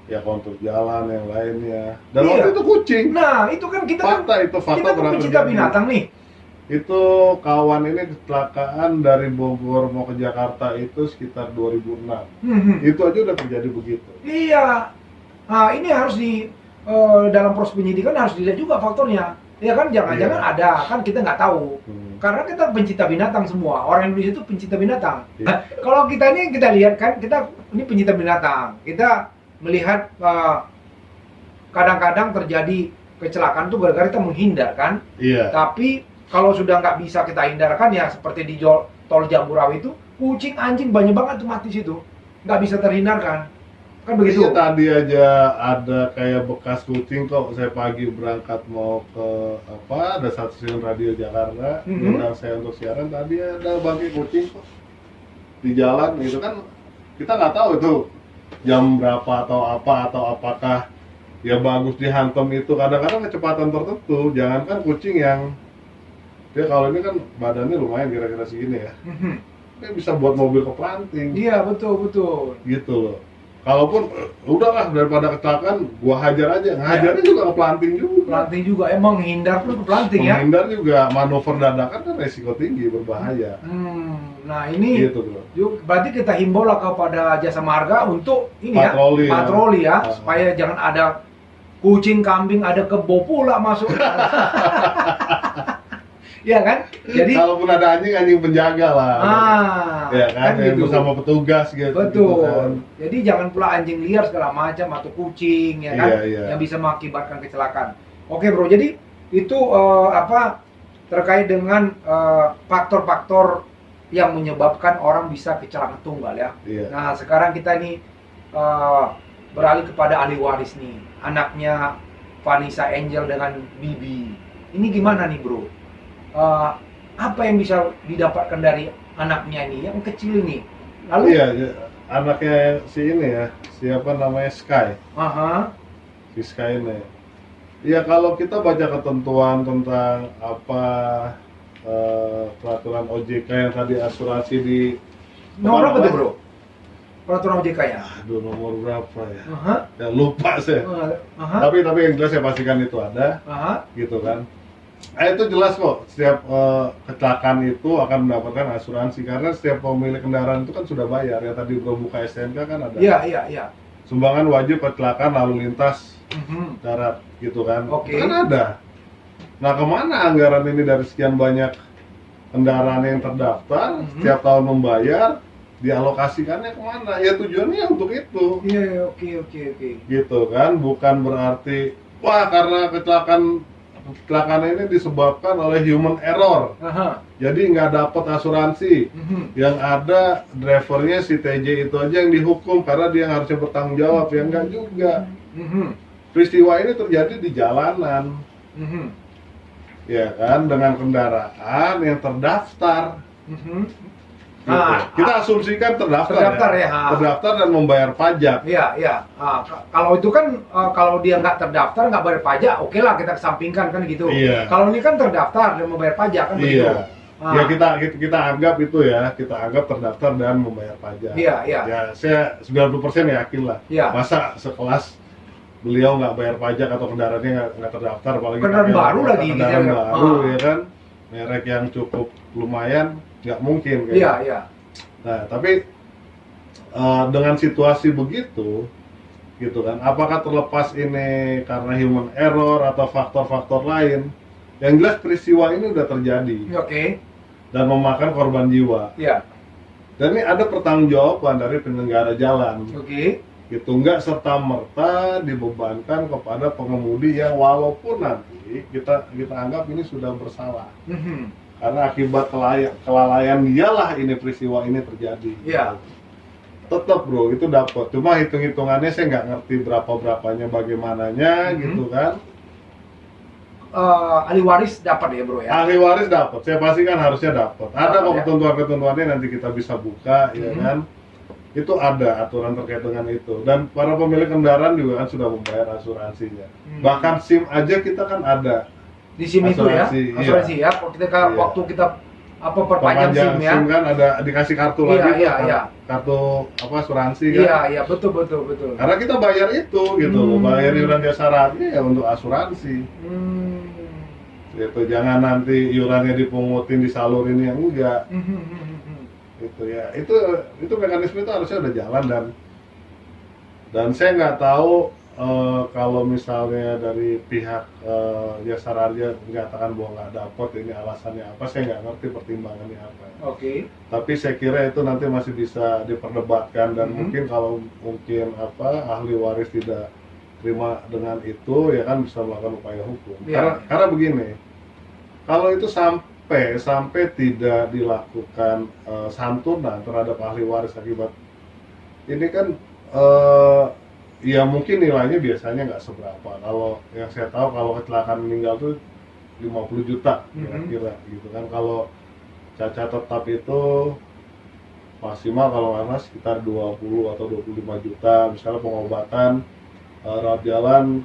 S2: ya kontur jalan yang lainnya. Dan waktu itu kucing.
S1: Nah, itu kan kita pencinta binatang nih.
S2: Itu kawan ini kecelakaan dari Bogor mau ke Jakarta itu sekitar 2006. Itu aja udah terjadi begitu.
S1: Iya. Nah, ini harus dalam proses penyidikan harus dilihat juga faktornya. Ya kan, jangan-jangan ada, kan kita nggak tahu. Karena kita pencinta binatang semua. Orang Indonesia itu pencinta binatang. Kalau kita lihat kan, kita ini pencinta binatang. Kita melihat kadang-kadang terjadi kecelakaan itu gara-gara kita menghindar kan.
S2: Iya.
S1: Tapi kalau sudah nggak bisa kita hindarkan ya seperti di tol Jagorawi itu, kucing anjing banyak banget tuh mati situ, nggak bisa terhindarkan. Kan begitu.
S2: Iya, tadi aja ada kayak bekas kucing kok. Saya pagi berangkat mau ke ada stasiun radio Jakarta, undang saya untuk siaran, tadi ada bangkai kucing kok di jalan gitu kan. Kita nggak tahu itu jam berapa atau apakah ya bagus dihantam itu. Kadang-kadang kecepatan tertentu, jangankan kucing yang dia kalau ini kan badannya lumayan kira-kira segini ya, dia bisa buat mobil keplanting.
S1: Iya, betul
S2: Gitu loh. Kalaupun udahlah daripada kecelakaan gua hajar aja, ngajarnya juga keplanting juga.
S1: Emang menghindar pun keplanting ya.
S2: Menghindar juga, manuver dadakan kan resiko tinggi, berbahaya.
S1: Nah ini
S2: gitu, bro.
S1: Berarti kita himbau lah kepada jasa marga untuk ini patroli ya, supaya jangan ada kucing kambing ada kebo pula masuk. Iya kan? Jadi
S2: kalaupun ada anjing penjaga lah. Ya kan gitu. Bersama petugas gitu.
S1: Betul.
S2: Gitu kan.
S1: Jadi jangan pula anjing liar segala macam atau kucing ya kan yang bisa mengakibatkan kecelakaan. Oke, bro. Jadi itu terkait dengan faktor-faktor yang menyebabkan orang bisa kecelakaan tunggal ya.
S2: Iya.
S1: Nah, sekarang kita ini beralih kepada ahli waris nih. Anaknya Vanessa Angel dengan Bibi. Ini gimana nih bro? Apa yang bisa didapatkan dari anaknya ini yang kecil ini? Lalu
S2: Iya, anaknya si ini ya, siapa namanya Sky,
S1: aha,
S2: si Sky ini. Ya kalau kita baca ketentuan tentang apa peraturan OJK yang tadi asuransi di
S1: nomor
S2: apa
S1: berapa tuh
S2: namanya?
S1: bro? Peraturan OJK ya?
S2: Aduh, nomor berapa ya?
S1: Aha,
S2: Ya lupa saya.
S1: aha,
S2: Tapi yang jelas saya pastikan itu ada,
S1: aha.
S2: gitu kan. Itu jelas kok, setiap kecelakaan itu akan mendapatkan asuransi karena setiap pemilik kendaraan itu kan sudah bayar ya, tadi bro buka STNK kan ada.
S1: Iya, iya, iya.
S2: Sumbangan wajib kecelakaan lalu lintas
S1: Mhm.
S2: darat gitu kan.
S1: Oke.
S2: Itu kan ada. Nah, kemana anggaran ini dari sekian banyak kendaraan yang terdaftar, setiap tahun membayar, dialokasikannya kemana? Ya tujuannya untuk itu,
S1: Iya, oke, oke, oke.
S2: gitu kan. Bukan berarti, wah karena kecelakaan ini disebabkan oleh human error,
S1: Aha.
S2: jadi nggak dapat asuransi.
S1: Mhm.
S2: Yang ada drivernya si TJ itu aja yang dihukum karena dia harusnya bertanggung jawab, ya nggak juga.
S1: Mhm.
S2: Peristiwa ini terjadi di jalanan,
S1: Mhm.
S2: ya kan, dengan kendaraan yang terdaftar.
S1: Mhm.
S2: Gitu.
S1: Ah,
S2: Kita asumsikan terdaftar,
S1: terdaftar ya.
S2: terdaftar dan membayar pajak.
S1: Iya, iya. Kalau itu kan kalau dia nggak terdaftar, nggak bayar pajak, oke lah kita kesampingkan kan gitu.
S2: Iya.
S1: Kalau ini kan terdaftar dan membayar pajak kan begitu.
S2: Iya.
S1: Ah,
S2: Ya kita anggap itu ya, kita anggap terdaftar dan membayar pajak.
S1: Iya, iya.
S2: Ya saya 90% yakin lah.
S1: Iya.
S2: Masa sekelas beliau nggak bayar pajak atau kendaraannya nggak terdaftar, apalagi
S1: Kendaraan
S2: pakai
S1: baru lagi,
S2: kendaraan
S1: gitu ya.
S2: baru
S1: Ah.
S2: ya kan, merek yang cukup lumayan, nggak mungkin
S1: Iya,
S2: kayaknya.
S1: iya.
S2: Nah tapi dengan situasi begitu, gitu kan, apakah terlepas ini karena human error atau faktor-faktor lain, yang jelas peristiwa ini udah terjadi
S1: Oke.
S2: dan memakan korban jiwa.
S1: Iya.
S2: Dan ini ada pertanggungjawaban dari penyelenggara jalan,
S1: Oke.
S2: gitu, nggak serta merta dibebankan kepada pengemudi yang walaupun nanti kita anggap ini sudah bersalah
S1: Mhm.
S2: karena akibat kelalaian dialah ini peristiwa ini terjadi.
S1: Iya.
S2: Tetap bro itu dapat, cuma hitung-hitungannya saya nggak ngerti berapanya bagaimananya,
S1: Mhm.
S2: gitu kan.
S1: Ahli waris dapat ya bro ya.
S2: Ahli waris dapat, saya pastikan harusnya dapat. Ada
S1: Dapat,
S2: kok
S1: ya.
S2: ketentuan-ketentuannya, nanti kita bisa buka, ya
S1: Mhm.
S2: kan. Itu ada aturan terkait dengan itu, dan para pemilik kendaraan juga kan sudah membayar asuransinya. Bahkan SIM aja kita kan ada
S1: Di sini itu ya,
S2: asuransi, iya.
S1: asuransi ya.
S2: Iya.
S1: Waktu kita perpanjang SIM ya.
S2: SIM kan ada dikasih kartu
S1: Iya,
S2: lagi tuh,
S1: iya, iya.
S2: kartu apa asuransi kan.
S1: Iya, iya, betul, betul, betul.
S2: Karena kita bayar itu gitu, bayar iuran jasa raja ya untuk asuransi.
S1: Hmm.
S2: Gitu, jangan nanti iurannya dipungutin disalurin yang enggak.
S1: Mhm.
S2: Gitu ya, itu mekanisme itu harusnya udah jalan, dan saya nggak tahu kalau misalnya dari pihak jasa raja mengatakan bahwa nggak dapat, ini alasannya apa, saya nggak ngerti pertimbangannya apa.
S1: Oke.
S2: Tapi saya kira itu nanti masih bisa diperdebatkan, dan
S1: Mhm.
S2: mungkin ahli waris tidak terima dengan itu, ya kan bisa melakukan upaya hukum.
S1: Iya.
S2: Karena begini, kalau itu sampai tidak dilakukan santunan terhadap ahli waris akibat ini kan, ya mungkin nilainya biasanya nggak seberapa. Kalau yang saya tahu, kalau kecelakaan meninggal tuh 50 juta kira-kira, gitu kan. Kalau cacat tetap itu maksimal kalau nggak salah sekitar 20 atau 25 juta, misalnya pengobatan rawat jalan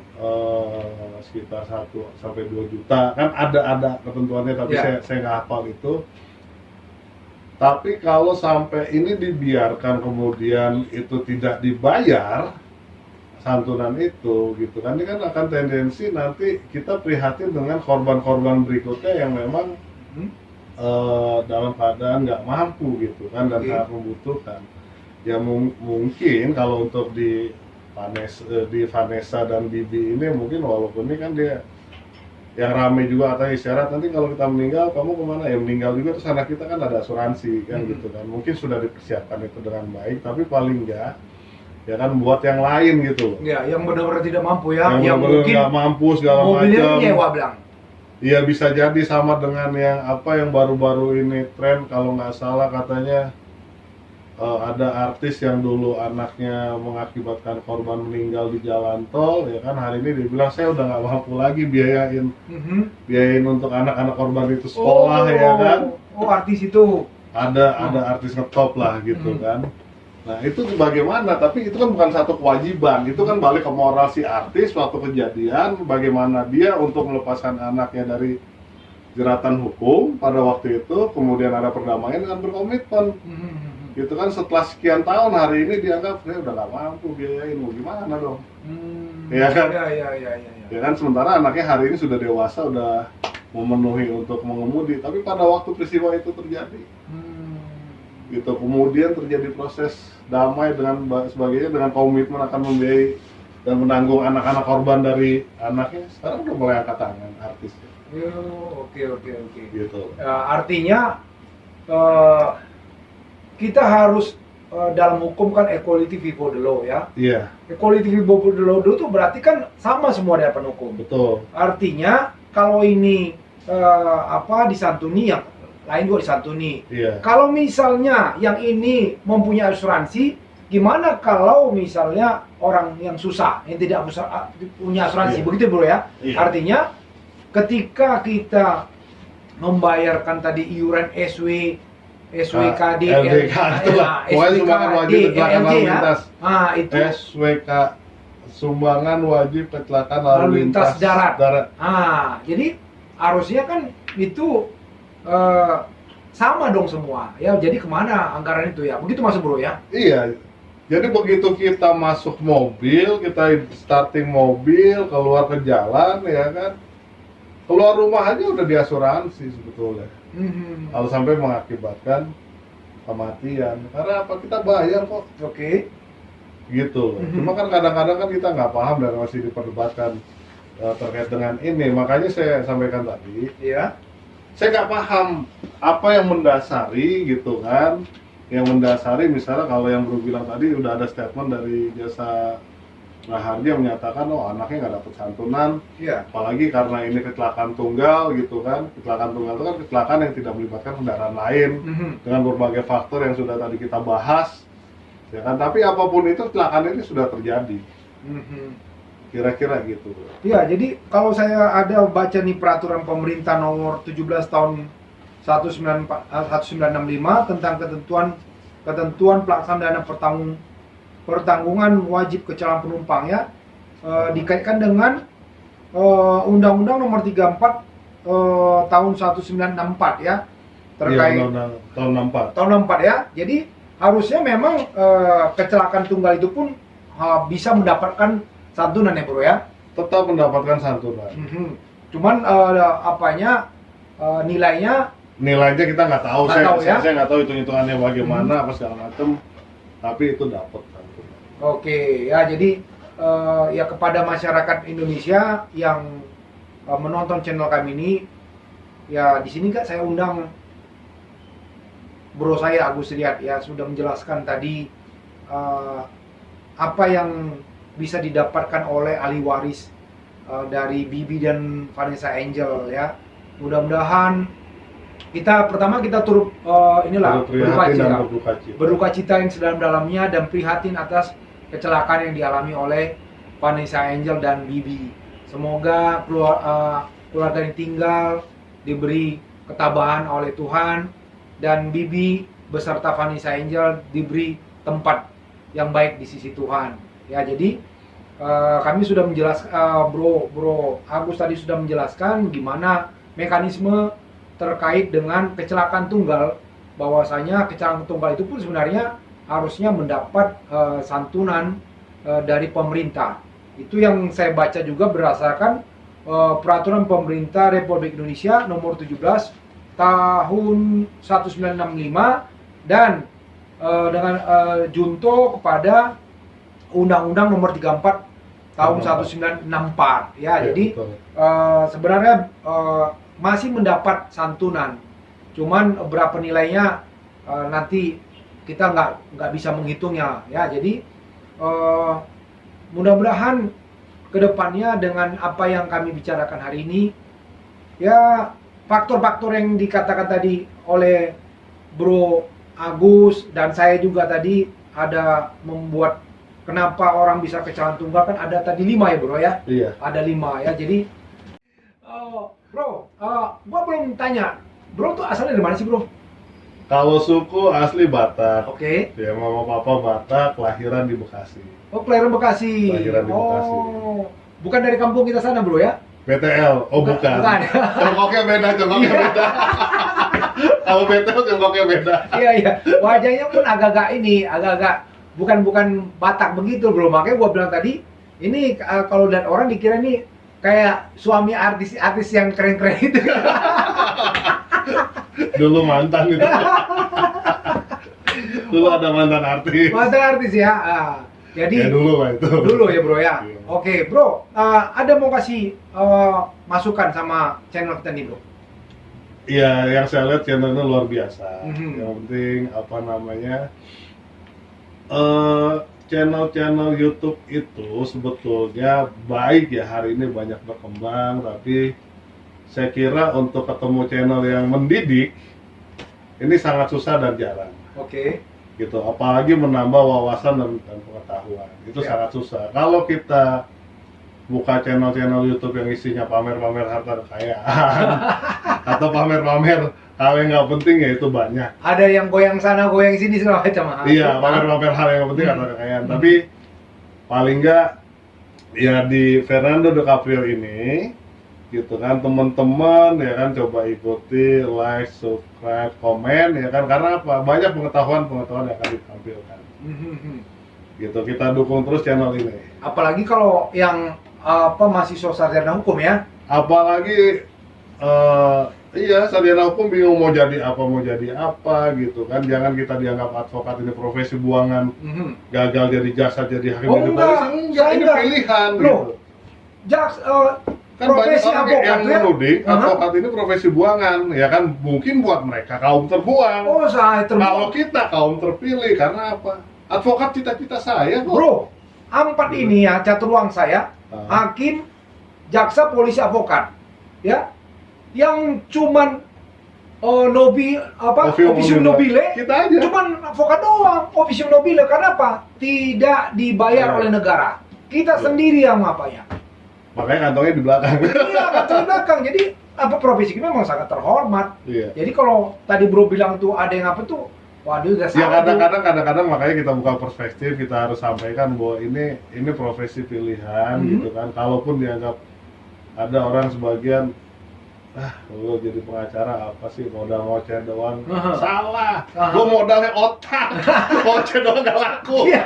S2: sekitar 1 sampai 2 juta, kan ada ketentuannya, tapi
S1: Yeah.
S2: saya nggak hafal itu. Tapi kalau sampai ini dibiarkan kemudian itu tidak dibayar santunan itu, gitu kan, ini kan akan tendensi nanti kita prihatin dengan korban-korban berikutnya yang memang dalam keadaan nggak mampu, gitu kan, dan
S1: Oke.
S2: sangat membutuhkan. Ya mungkin kalau untuk di Vanessa dan Bibi ini, mungkin walaupun ini kan dia yang rame juga atau isyarat, nanti kalau kita meninggal kamu kemana, ya meninggal juga, terus anak kita kan ada asuransi kan, gitu kan. Mungkin sudah dipersiapkan itu dengan baik, tapi paling enggak ya kan buat yang lain gitu.
S1: Ya, yang benar-benar tidak mampu ya,
S2: Yang
S1: yang
S2: benar-benar
S1: mungkin
S2: nggak mampu segala
S1: mobilnya
S2: macam.
S1: nyewa bilang.
S2: Iya, bisa jadi sama dengan yang baru-baru ini tren, kalau nggak salah katanya ada artis yang dulu anaknya mengakibatkan korban meninggal di jalan tol, ya kan, hari ini dia bilang saya udah nggak mampu lagi biayain untuk anak-anak korban itu sekolah, ya kan.
S1: Artis itu
S2: Ada artis ngetop lah gitu kan. Nah itu bagaimana, tapi itu kan bukan satu kewajiban, itu kan balik ke moral si artis waktu kejadian, bagaimana dia untuk melepaskan anaknya dari jeratan hukum pada waktu itu, kemudian ada perdamaian dengan berkomitmen. Gitu kan, setelah sekian tahun hari ini dianggap saya udah nggak mampu biayain, mau gimana dong? Ya kan? Ya kan, sementara anaknya hari ini sudah dewasa, udah memenuhi untuk mengemudi, tapi pada waktu peristiwa itu terjadi, gitu, kemudian terjadi proses damai dengan sebagainya, dengan komitmen akan membiayai dan menanggung anak-anak korban dari anaknya, sekarang udah mulai angkat tangan artisnya.
S1: Oke.
S2: Gitu.
S1: Artinya kita harus dalam hukum kan equality before the law ya.
S2: Iya.
S1: Equality before the law itu berarti kan sama semua di hadapan hukum.
S2: Betul.
S1: Artinya kalau ini disantuni, yang lain juga disantuni.
S2: Iya.
S1: Kalau misalnya yang ini mempunyai asuransi, gimana kalau misalnya orang yang susah, yang tidak punya asuransi,
S2: Iya.
S1: begitu bro ya?
S2: Iya.
S1: Artinya ketika kita membayarkan tadi iuran SWKD,
S2: LDK itulah, pokoknya sumbangan wajib kecelakaan lalu lintas.
S1: Nah, itu
S2: SWK, sumbangan wajib kecelakaan lalu lintas
S1: darat. Jadi harusnya kan itu sama dong semua ya. Jadi kemana anggaran itu ya? Begitu masuk bro ya?
S2: Iya. Jadi begitu kita masuk mobil, kita starting mobil, keluar ke jalan, ya kan, keluar rumah aja udah diasuransi sebetulnya. Kalau sampai mengakibatkan kematian, karena apa, kita bayar kok.
S1: Oke.
S2: Gitu. Cuma kan kadang-kadang kan kita nggak paham dan masih diperdebatkan terkait dengan ini. Makanya saya sampaikan tadi,
S1: Iya.
S2: saya nggak paham apa yang mendasari gitu kan, yang mendasari misalnya kalau yang Bro bilang tadi udah ada statement dari Jasa Raharja menyatakan anaknya nggak dapat santunan,
S1: Iya.
S2: apalagi karena ini kecelakaan tunggal gitu kan. Kecelakaan tunggal itu kan kecelakaan yang tidak melibatkan kendaraan lain dengan berbagai faktor yang sudah tadi kita bahas, ya kan. Tapi apapun itu, kecelakaan ini sudah terjadi. Kira-kira gitu.
S1: Iya, jadi kalau saya ada baca nih peraturan pemerintah nomor 17 tahun 1965 tentang ketentuan pelaksanaan pertanggungan wajib kecelakaan penumpang ya, dikaitkan dengan Undang-Undang nomor 34 tahun 1964 ya, terkait
S2: tahun 64.
S1: tahun 64 ya. Jadi harusnya memang kecelakaan tunggal itu pun bisa mendapatkan santunan ya bro ya.
S2: Tetap mendapatkan santunan.
S1: Cuman nilainya
S2: Kita nggak tahu.
S1: Saya
S2: Saya nggak tahu hitung-hitungannya bagaimana apa segala macam. Tapi itu dapat santunan.
S1: Oke, ya jadi ya kepada masyarakat Indonesia yang menonton channel kami ini, ya di sini Kak saya undang bro saya Agus Riyad ya, sudah menjelaskan tadi apa yang bisa didapatkan oleh ahli waris dari Bibi dan Vanessa Angel ya. Mudah-mudahan pertama kita turut berduka cita yang sedalam-dalamnya dan prihatin atas kecelakaan yang dialami oleh Vanessa Angel dan Bibi. Semoga keluarga yang tinggal diberi ketabahan oleh Tuhan, dan Bibi beserta Vanessa Angel diberi tempat yang baik di sisi Tuhan. Ya, jadi kami sudah menjelaskan, Bro Agus tadi sudah menjelaskan gimana mekanisme terkait dengan kecelakaan tunggal, bahwasanya kecelakaan tunggal itu pun sebenarnya harusnya mendapat santunan dari pemerintah. Itu yang saya baca juga berdasarkan peraturan pemerintah Republik Indonesia nomor 17 tahun 1965 dan dengan junto kepada Undang-Undang nomor 34 tahun 1964 ya. Jadi sebenarnya masih mendapat santunan, cuman berapa nilainya nanti kita nggak bisa menghitungnya ya. Jadi mudah-mudahan kedepannya dengan apa yang kami bicarakan hari ini ya, faktor-faktor yang dikatakan tadi oleh Bro Agus dan saya juga tadi ada membuat kenapa orang bisa ke calon tunggal kan ada tadi 5 ya bro ya?
S2: Iya.
S1: Ada 5 ya, jadi bro, gua belum tanya, bro tuh asalnya dari mana sih bro?
S2: Kalau suku asli Batak.
S1: Oke.
S2: Ya mama papa Batak, kelahiran di Bekasi.
S1: Oh, kelahiran Bekasi.
S2: Kelahiran di Bekasi.
S1: Oh, bukan dari kampung kita sana bro ya?
S2: BTL, oh bukan.
S1: Bukan.
S2: Congkoknya beda, congkoknya
S1: Iya.
S2: beda. Kalau BTL congkoknya beda.
S1: Iya iya, wajahnya pun agak-agak ini, agak-agak bukan Batak begitu bro. Makanya gua bilang tadi, ini kalau lihat orang dikira nih kayak suami artis-artis yang keren-keren itu.
S2: Dulu mantan itu. Dulu ada mantan artis.
S1: Mantan artis ya. Jadi
S2: Ya dulu lah itu.
S1: dulu ya bro ya.
S2: Iya.
S1: Oke bro, ada mau kasih masukan sama channel kita nih bro?
S2: Iya, yang saya lihat channelnya luar biasa.
S1: Mhm.
S2: Yang penting apa namanya, channel-channel YouTube itu sebetulnya baik ya, hari ini banyak berkembang, tapi saya kira untuk ketemu channel yang mendidik ini sangat susah dan jarang
S1: Oke.
S2: gitu, apalagi menambah wawasan dan pengetahuan itu
S1: Ya.
S2: sangat susah. Kalau kita buka channel-channel YouTube yang isinya pamer-pamer harta kekayaan atau pamer-pamer hal yang nggak penting, ya itu banyak.
S1: Ada yang goyang sana, goyang sini segala macam.
S2: Iya, pamer-pamer hal yang nggak penting harta kekayaan. Tapi paling nggak ya di Fernando DiCaprio ini, gitu kan, teman-teman ya kan coba ikuti, like, subscribe, komen ya kan, karena apa? Banyak pengetahuan-pengetahuan yang akan ditampilkan.
S1: Mhm.
S2: Gitu, kita dukung terus channel ini.
S1: Apalagi kalau yang mahasiswa sarjana hukum ya.
S2: Apalagi iya, sarjana hukum bingung mau jadi apa gitu kan. Jangan kita dianggap advokat ini profesi buangan,
S1: Mhm.
S2: gagal jadi jaksa, jadi hakim,
S1: Oh,
S2: jadi
S1: enggak.
S2: polisi. Enggak, ini
S1: Enggak.
S2: pilihan
S1: Bro,
S2: gitu. Kan banyak
S1: profesi
S2: orang
S1: advokat
S2: yang
S1: tuh ya?
S2: menuding
S1: Aha.
S2: advokat ini profesi buangan, ya kan, mungkin buat mereka kaum terbuang.
S1: Oh, saya
S2: Kalau kita kaum terpilih, karena apa? Advokat cita-cita saya kok.
S1: Bro, 4 ini ya catur uang saya,
S2: Ah.
S1: hakim, jaksa, polisi, advokat. Ya. Yang cuman officium nobile,
S2: Kita aja.
S1: cuman advokat doang, officium nobile. Karena apa? Tidak dibayar
S2: Ya.
S1: oleh negara. Kita
S2: Ya.
S1: sendiri yang apa ya?
S2: Makanya kantongnya di belakang.
S1: Iya, kantor di belakang. Jadi profesi kita memang sangat terhormat.
S2: Iya.
S1: Jadi kalau tadi bro bilang tuh ada yang apa tuh, waduh udah
S2: Ya
S1: salah. tuh.
S2: kadang-kadang makanya kita buka perspektif, kita harus sampaikan bahwa ini profesi pilihan
S1: Mhm.
S2: gitu kan. Kalaupun dianggap ada orang sebagian, lo jadi pengacara apa sih, modal ngoceh doang.
S1: Aha.
S2: Salah.
S1: Aha.
S2: Lo modalnya otak. Ngoceh doang gak laku.
S1: Iya.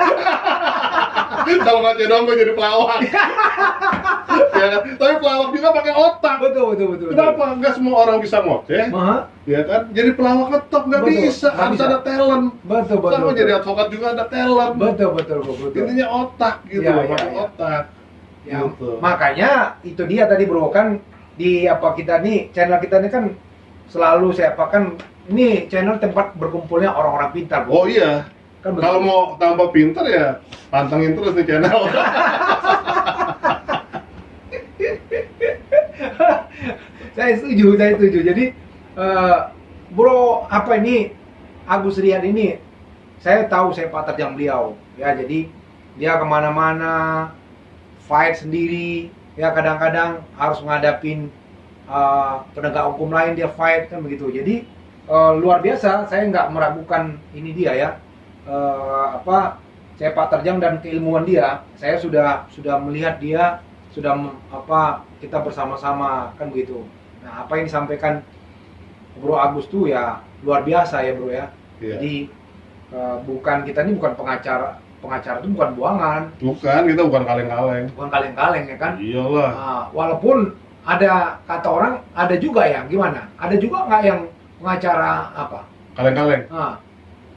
S2: Kalau ngoceh doang gue jadi pelawak. Ya kan? Tapi pelawak juga pakai otak.
S1: Betul.
S2: Kenapa? Enggak semua orang bisa ngoceh.
S1: Aha.
S2: Ya kan? Jadi pelawak ngetop nggak
S1: Betul,
S2: bisa,
S1: nggak
S2: harus
S1: bisa.
S2: ada talent.
S1: Betul.
S2: Sama jadi advokat juga ada talent.
S1: Betul.
S2: Intinya otak gitu,
S1: Iya,
S2: pakai
S1: iya.
S2: otak.
S1: Ya,
S2: Gitu.
S1: makanya itu dia tadi bro kan di kita nih channel kita ini kan selalu saya apakan ini channel tempat berkumpulnya orang-orang pintar bro.
S2: Oh iya,
S1: Kan begitu.
S2: kalau mau tambah pinter ya pantengin terus nih channel.
S1: Saya setuju. Jadi bro apa ini Agus Rian ini saya tahu saya terjang beliau ya, jadi dia kemana-mana fight sendiri ya, kadang-kadang harus ngadapin penegak hukum lain dia fight kan begitu. Jadi luar biasa, saya nggak meragukan ini dia ya, sepak terjang dan keilmuan dia. Saya sudah melihat dia sudah kita bersama-sama kan begitu. Nah, apa yang disampaikan Bro Agus tuh ya luar biasa ya bro ya.
S2: Iya.
S1: Jadi bukan kita ini bukan pengacara itu bukan buangan,
S2: Bukan, kita bukan kaleng-kaleng.
S1: bukan kaleng-kaleng ya kan.
S2: Iyalah.
S1: Walaupun ada kata orang ada juga yang gimana? Ada juga nggak yang pengacara apa?
S2: Kaleng-kaleng.
S1: Ah,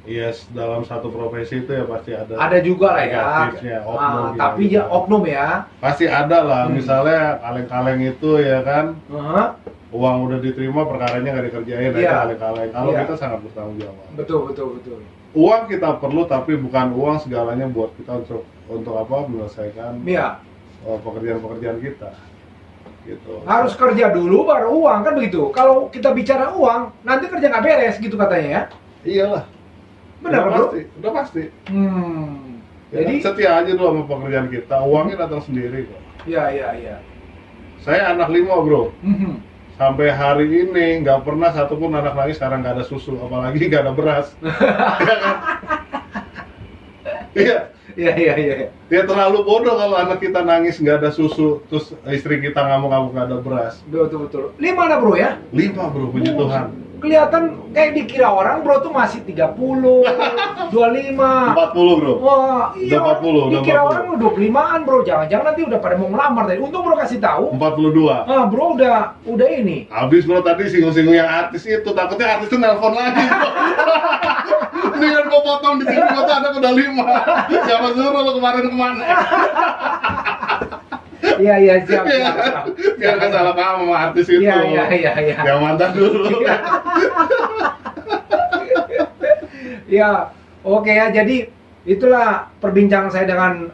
S2: Yes, dalam satu profesi itu ya pasti ada.
S1: ada juga lah ya.
S2: negatifnya, oknum
S1: Tapi
S2: gitu.
S1: ya oknum ya.
S2: Pasti ada lah.
S1: Hmm.
S2: Misalnya kaleng-kaleng itu ya kan,
S1: Aha,
S2: uang udah diterima, perkaranya nggak dikerjain,
S1: Iya.
S2: aja kaleng-kaleng. Kalau
S1: Iya.
S2: kita sangat bertanggung jawab.
S1: betul.
S2: Uang kita perlu, tapi bukan uang segalanya buat kita untuk apa, menyelesaikan
S1: Iya,
S2: pekerjaan-pekerjaan kita. Gitu.
S1: harus kerja dulu baru uang kan begitu. Kalau kita bicara uang, nanti kerja nggak beres gitu katanya ya.
S2: Iyalah.
S1: Benar,
S2: udah
S1: bro?
S2: pasti, udah pasti. Ya,
S1: Jadi,
S2: setia aja dulu sama pekerjaan kita, uangnya datang sendiri kok.
S1: ya.
S2: Saya anak 5 bro,
S1: Mhm.
S2: sampai hari ini nggak pernah satupun anak nangis karena nggak ada susu, apalagi nggak ada beras. Iya kan? Iya,
S1: Iya.
S2: dia terlalu bodoh kalau anak kita nangis nggak ada susu, terus istri kita ngamuk-ngamuk nggak ada beras.
S1: Betul. 5 ada bro ya?
S2: 5 bro, puji Tuhan.
S1: Kelihatan kayak dikira orang bro tuh masih 30, 25.
S2: 40 bro.
S1: Wah, iya.
S2: Udah 40, udah
S1: Dikira
S2: 40.
S1: orang 25-an bro, jangan-jangan nanti udah pada mau ngelamar tadi. Untung bro kasih tahu.
S2: 42.
S1: Ah, bro udah ini.
S2: Habis bro tadi singgung-singgung yang artis itu, takutnya artis itu nelpon lagi bro. Mendingan gua potong di sini, gua tuh anak udah 5. Siapa suruh lo kemarin kemana?
S1: Iya, siap.
S2: Biar nggak salah paham sama artis itu.
S1: Iya.
S2: Yang mantan dulu.
S1: Ya, oke ya. Jadi itulah perbincangan saya dengan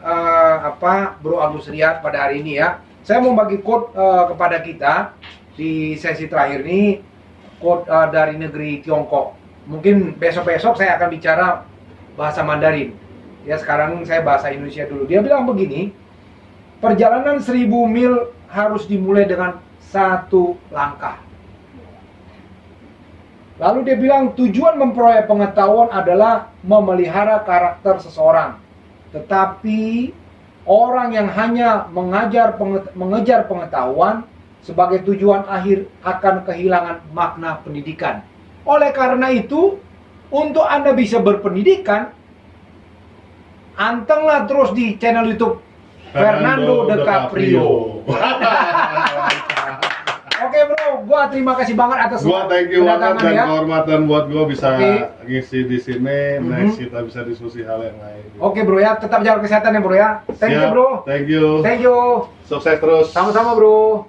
S1: Bro Agus Riyad pada hari ini ya. Saya mau bagi quote kepada kita di sesi terakhir ini, quote dari negeri Tiongkok. Mungkin besok-besok saya akan bicara bahasa Mandarin. Ya, sekarang saya bahasa Indonesia dulu. Dia bilang begini, perjalanan 1000 mil harus dimulai dengan 1 langkah. Lalu dia bilang tujuan memperoleh pengetahuan adalah memelihara karakter seseorang. Tetapi orang yang hanya mengejar pengetahuan sebagai tujuan akhir akan kehilangan makna pendidikan. Oleh karena itu, untuk Anda bisa berpendidikan, antenglah terus di channel YouTube Fernando De Caprio. Oke bro, gua terima kasih banget atas
S2: Gua thank you banget dan
S1: ya.
S2: kehormatan buat gua bisa
S1: Oke.
S2: ngisi di sini. Next kita bisa diskusi hal yang lain.
S1: Oke bro ya, tetap jaga kesehatan ya bro ya. Thank you
S2: Siap.
S1: bro.
S2: Thank you.
S1: Thank you.
S2: Sukses terus.
S1: Sama-sama bro.